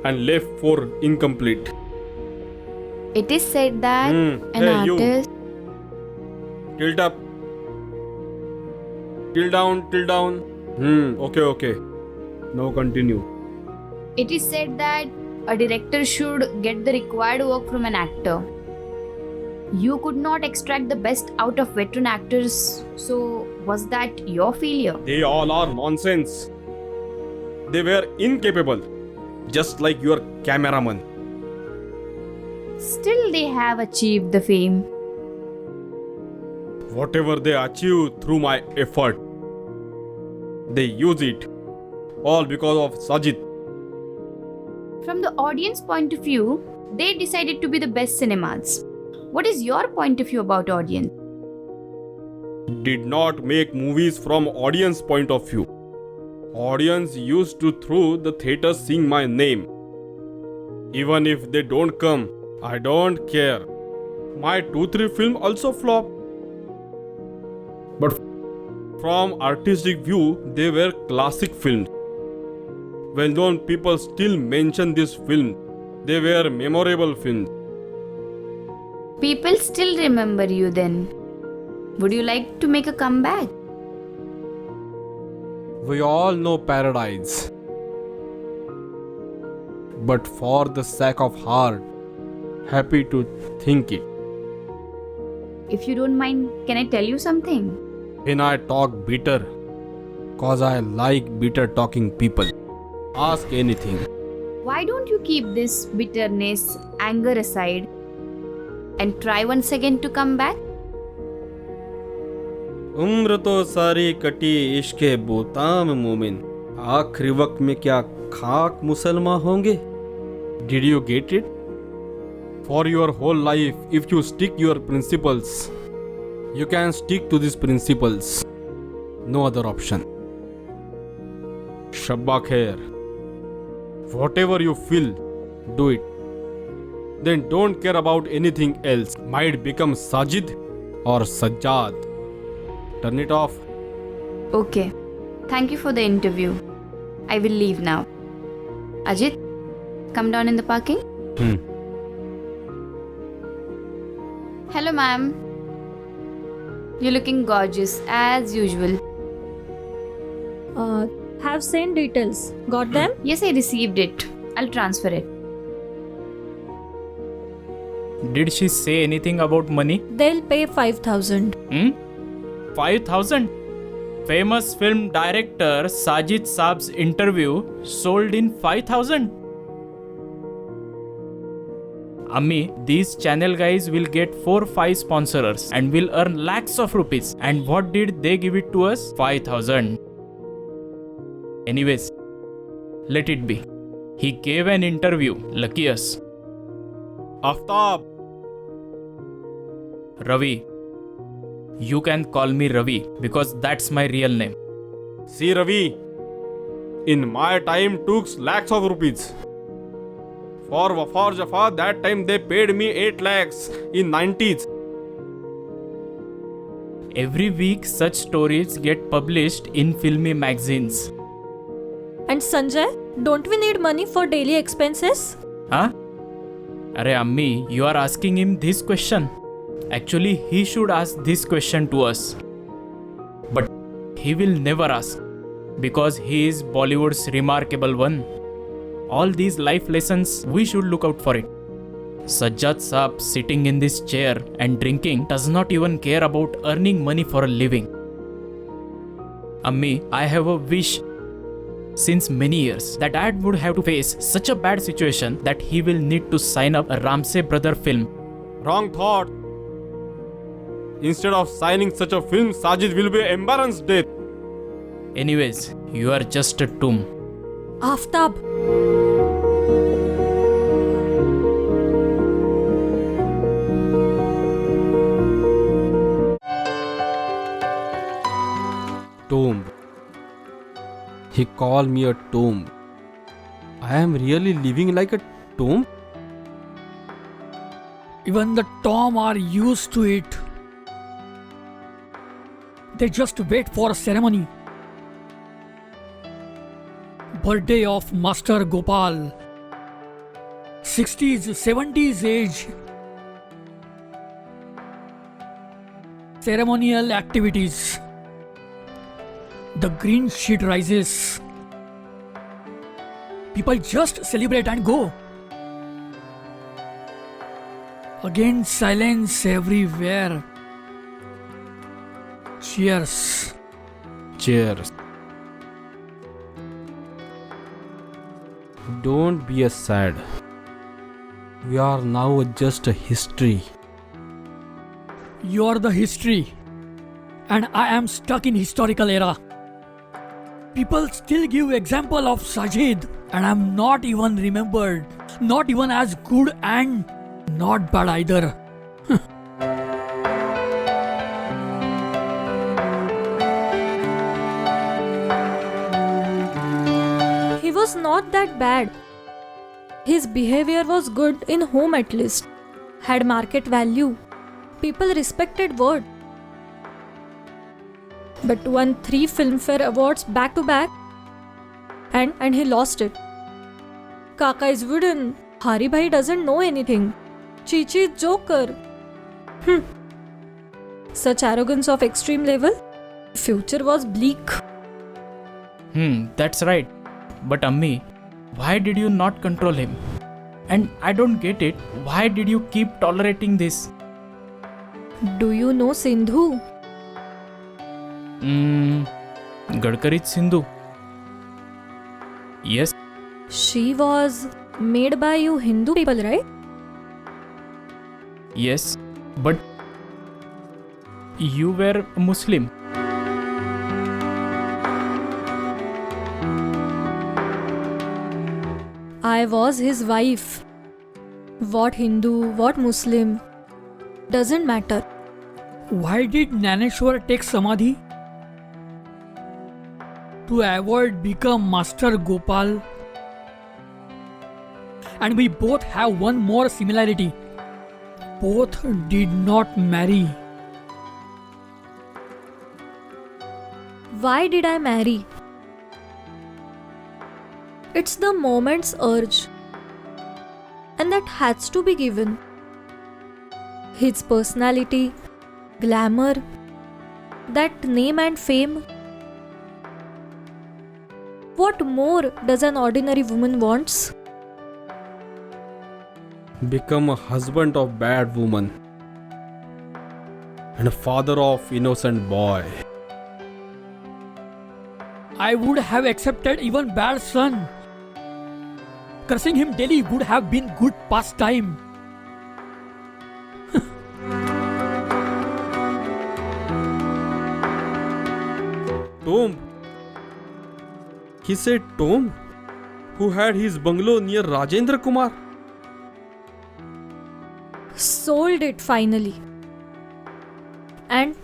and left 4 incomplete. It is said that an Hey, you. artist... Tilt up. Tilt down, tilt down. Okay. Now continue. It is said that a director should get the required work from an actor. You could not extract the best out of veteran actors, so was that your failure? They all are nonsense. They were incapable, just like your cameraman. Still, they have achieved the fame. Whatever they achieve through my effort, they use it all because of Sajid. From the audience point of view, they decided to be the best cinemas. What is your point of view about audience? Did not make movies from audience point of view. Audience used to through the theater sing my name. Even if they don't come, I don't care. My 2-3 film also flop. But from artistic view, they were classic films. Well-known people still mention this film. They were memorable films. People still remember you then. Would you like to make a comeback? We all know paradise. But for the sake of heart, happy to think it. If you don't mind, can I tell you something? When I talk bitter, cause I like bitter talking people. Ask anything. Why don't you keep this bitterness, anger aside and try once again to come back? उम्र तो सारी कटी इश्के बोताम मोमिन, आखिरी वक्त में क्या खाक मुसलमान होंगे? Did you get it? For your whole life, if you stick your principles, you can stick to these principles. No other option. Shabba khair. Whatever you feel, do it. Then don't care about anything else. Might become Sajid or Sajjad. Turn it off. Okay. Thank you for the interview. I will leave now. Ajit, come down in the parking. Hello, ma'am. You're looking gorgeous as usual. Have sent details. Got them? Yes, I received it. I'll transfer it. Did she say anything about money? They'll pay 5,000. 5,000? Famous film director Sajid Saab's interview sold in 5,000? Ammi, these channel guys will get 4-5 sponsors and will earn lakhs of rupees. And what did they give it to us? 5,000. Anyways, let it be. He gave an interview. Lucky us. Aftab. Ravi. You can call me Ravi because that's my real name. See Ravi, in my time took lakhs of rupees. For Wafar Jafar, that time they paid me 8 lakhs in 90s. Every week, such stories get published in filmy magazines. And Sanjay, don't we need money for daily expenses? Huh? Arey Ammi, you are asking him this question. Actually, he should ask this question to us. But he will never ask because he is Bollywood's remarkable one. All these life lessons, we should look out for it. Sajjad Saab sitting in this chair and drinking does not even care about earning money for a living. Ammi, I have a wish since many years that Dad would have to face such a bad situation that he will need to sign up a Ramsey brother film. Wrong thought. Instead of signing such a film, Sajid will be embarrassed death. Anyways, you are just a tomb. Aftab. Tomb. He called me a tomb. I am really living like a tomb? Even the tomb are used to it. They just wait for a ceremony. Birthday of Master Gopal. 60s, 70s age. Ceremonial activities. The green sheet rises. People just celebrate and go. Again, silence everywhere. Cheers. Cheers. Don't be a sad. We are now just a history. You're the history. And I am stuck in historical era. People still give example of Sajid. And I'm not even remembered. Not even as good and not bad either. He was not that bad. His behavior was good in home at least. Had market value. People respected word. But won 3 Filmfare Awards back to back. And he lost it. Kaka is wooden. Hari Bhai doesn't know anything. Chichi is joker. Such arrogance of extreme level. Future was bleak. That's right. But Ammi, why did you not control him? And I don't get it. Why did you keep tolerating this? Do you know Sindhu? Gadkari's Sindhu. Yes. She was made by you Hindu people, right? Yes. But you were a Muslim. I was his wife. What Hindu, what Muslim, doesn't matter. Why did Naneshwar take Samadhi? To avoid become Master Gopal. And we both have one more similarity. Both did not marry. Why did I marry? It's the moment's urge. And that has to be given. His personality, glamour, that name and fame. What more does an ordinary woman wants? Become a husband of bad woman and a father of innocent boy. I would have accepted even bad son. Cursing him daily would have been good pastime. Tomb. He said Tomb, who had his bungalow near Rajendra Kumar. Sold it finally. And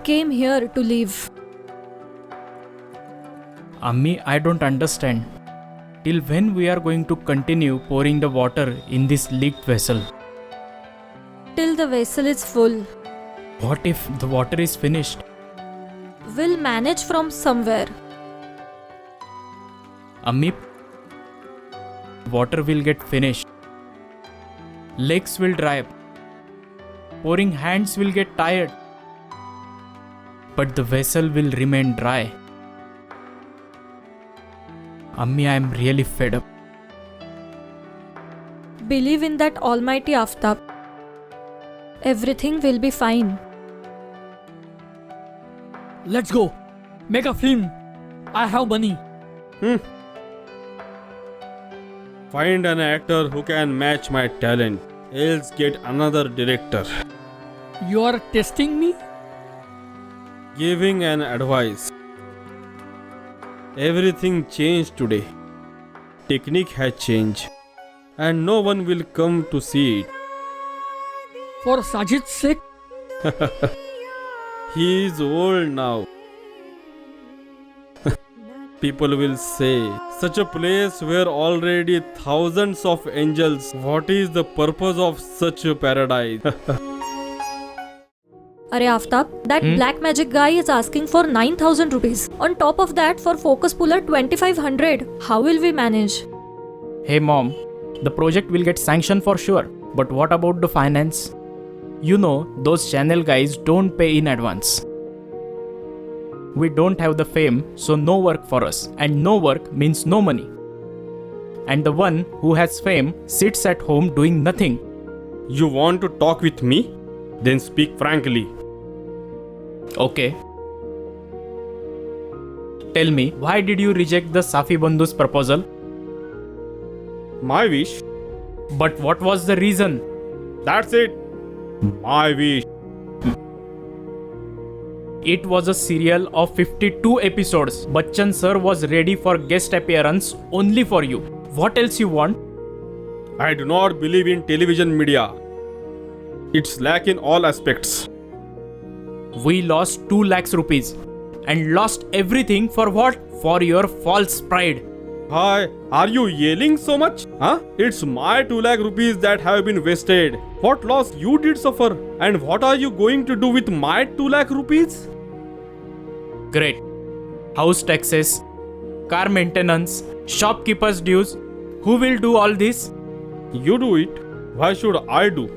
came here to live. Ammi, I don't understand. Till when we are going to continue pouring the water in this leaked vessel? Till the vessel is full. What if the water is finished? We'll manage from somewhere. Ammi, water will get finished. Legs will dry up. Pouring hands will get tired. But the vessel will remain dry. Ammi, I am really fed up. Believe in that almighty Aftab. Everything will be fine. Let's go. Make a film. I have money. Find an actor who can match my talent, else get another director. You are testing me? Giving an advice. Everything changed today. Technique has changed. And no one will come to see it. For Sajid's sake? He is old now. People will say, such a place where already thousands of angels, what is the purpose of such a paradise? Arey Aftab, that black magic guy is asking for 9,000 rupees. On top of that, for focus puller 2,500. How will we manage? Hey mom, the project will get sanctioned for sure. But what about the finance? You know, those channel guys don't pay in advance. We don't have the fame, so no work for us. And no work means no money. And the one who has fame sits at home doing nothing. You want to talk with me? Then speak frankly. Okay. Tell me, why did you reject the Safi Bandhu's proposal? My wish. But what was the reason? That's it. My wish. It was a serial of 52 episodes. Bachchan sir was ready for guest appearance only for you. What else you want? I do not believe in television media. It's lack in all aspects. We lost 2 lakhs rupees. And lost everything for what? For your false pride. Hi, are you yelling so much? Huh? It's my 2 lakh rupees that have been wasted. What loss you did suffer? And what are you going to do with my 2 lakh rupees? Great. House taxes, car maintenance, shopkeeper's dues. Who will do all this? You do it. Why should I do?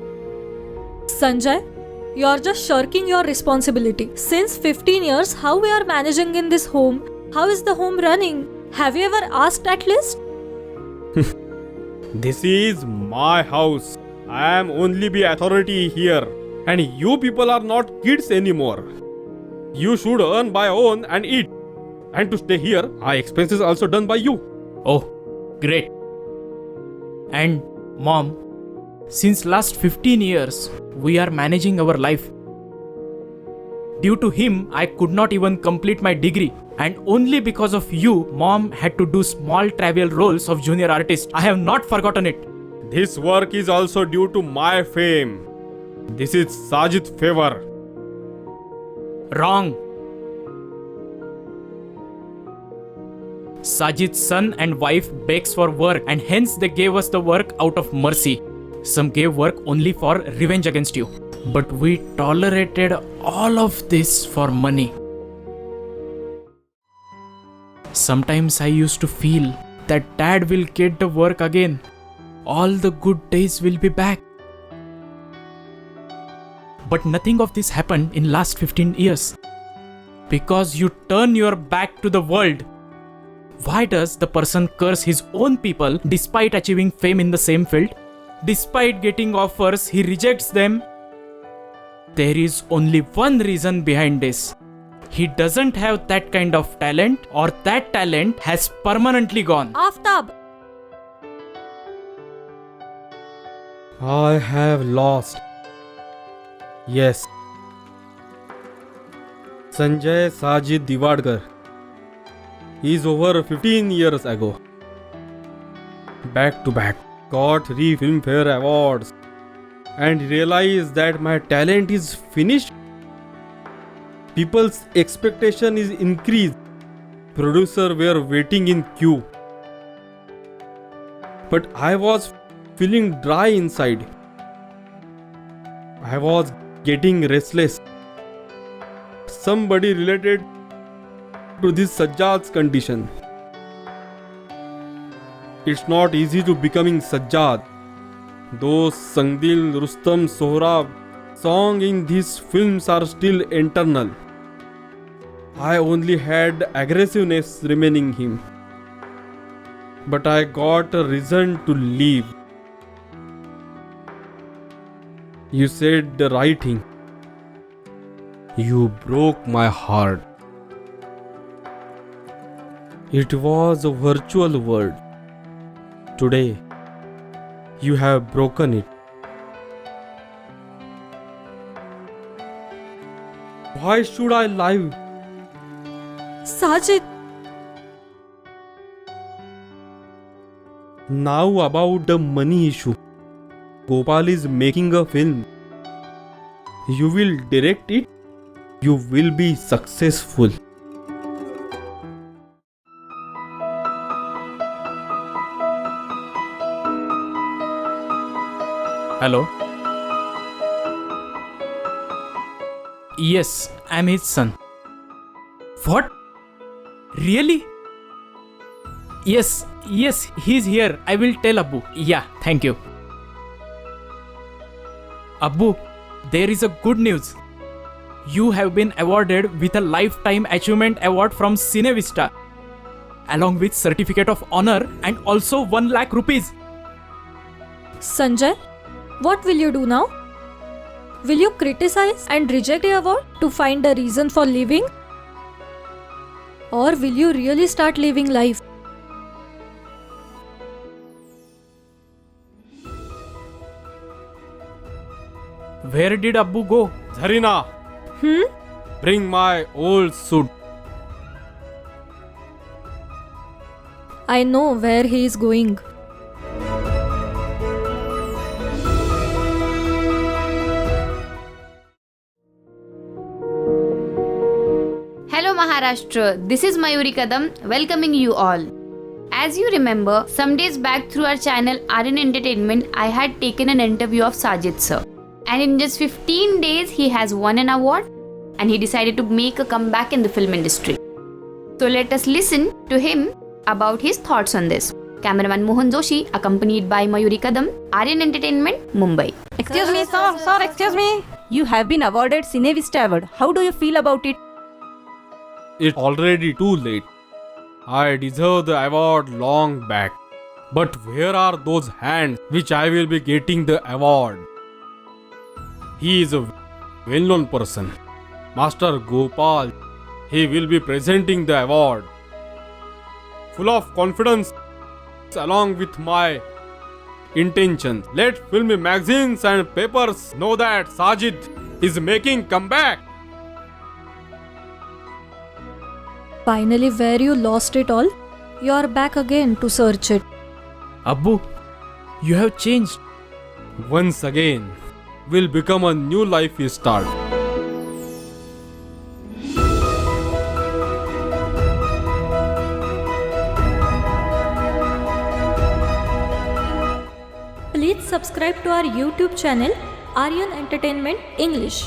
Sanjay, you're just shirking your responsibility. Since 15 years, how we are managing in this home? How is the home running? Have you ever asked at least? This is my house. I am only the authority here. And you people are not kids anymore. You should earn by own and eat. And to stay here, our expenses also done by you. Oh, great. And mom, since last 15 years, we are managing our life. Due to him, I could not even complete my degree. And only because of you, mom had to do small trivial roles of junior artist. I have not forgotten it. This work is also due to my fame. This is Sajid's favor. Wrong. Sajid's son and wife begs for work and hence they gave us the work out of mercy. Some gave work only for revenge against you. But we tolerated all of this for money. Sometimes I used to feel that dad will get the work again. All the good days will be back. But nothing of this happened in last 15 years. Because you turn your back to the world. Why does the person curse his own people despite achieving fame in the same field? Despite getting offers, he rejects them. There is only one reason behind this. He doesn't have that kind of talent, or that talent has permanently gone. Aftab! I have lost. Yes. Sanjay Sajid Divadkar. He is over 15 years ago. Back to back. Got 3 Filmfare Awards. And realized that my talent is finished. People's expectation is increased. Producer were waiting in queue. But I was feeling dry inside. I was getting restless. somebody related to this Sajjad's condition. It's not easy to becoming Sajjad. Those Sangdil, Rustam, Sohrab song in these films are still internal. I only had aggressiveness remaining him. But I got a reason to leave. You said the right thing. You broke my heart. It was a virtual world. Today, you have broken it. Why should I lie? Sajid, Now about the money issue. Gopal is making a film. You will direct it. You will be successful. Hello? Yes, I'm his son. What? Really? Yes, he's here. I will tell Abbu. Yeah, thank you. Abbu, there is a good news. You have been awarded with a Lifetime Achievement Award from Cinevista, along with Certificate of Honor and also 1 lakh rupees. Sanjay, what will you do now? Will you criticize and reject the award to find a reason for leaving? Or will you really start living life? Where did Abbu go? Zarina, bring my old suit. I know where he is going. Hello Maharashtra, this is Mayuri Kadam welcoming you all. As you remember, some days back through our channel RN Entertainment, I had taken an interview of Sajid sir. And in just 15 days, he has won an award and he decided to make a comeback in the film industry. So let us listen to him about his thoughts on this. Cameraman Mohan Joshi, accompanied by Mayuri Kadam, RN Entertainment, Mumbai. Excuse me, sir, excuse me. You have been awarded Cinevista Award. How do you feel about it? It's already too late. I deserve the award long back. But where are those hands which I will be getting the award? He is a well-known person. Master Gopal. He will be presenting the award. Full of confidence along with my intentions. Let film magazines and papers know that Sajid is making comeback. Finally, where you lost it all, you are back again to search it. Abbu, you have changed. Once again, will become a new life start. Please subscribe to our YouTube channel, Aryan Entertainment English.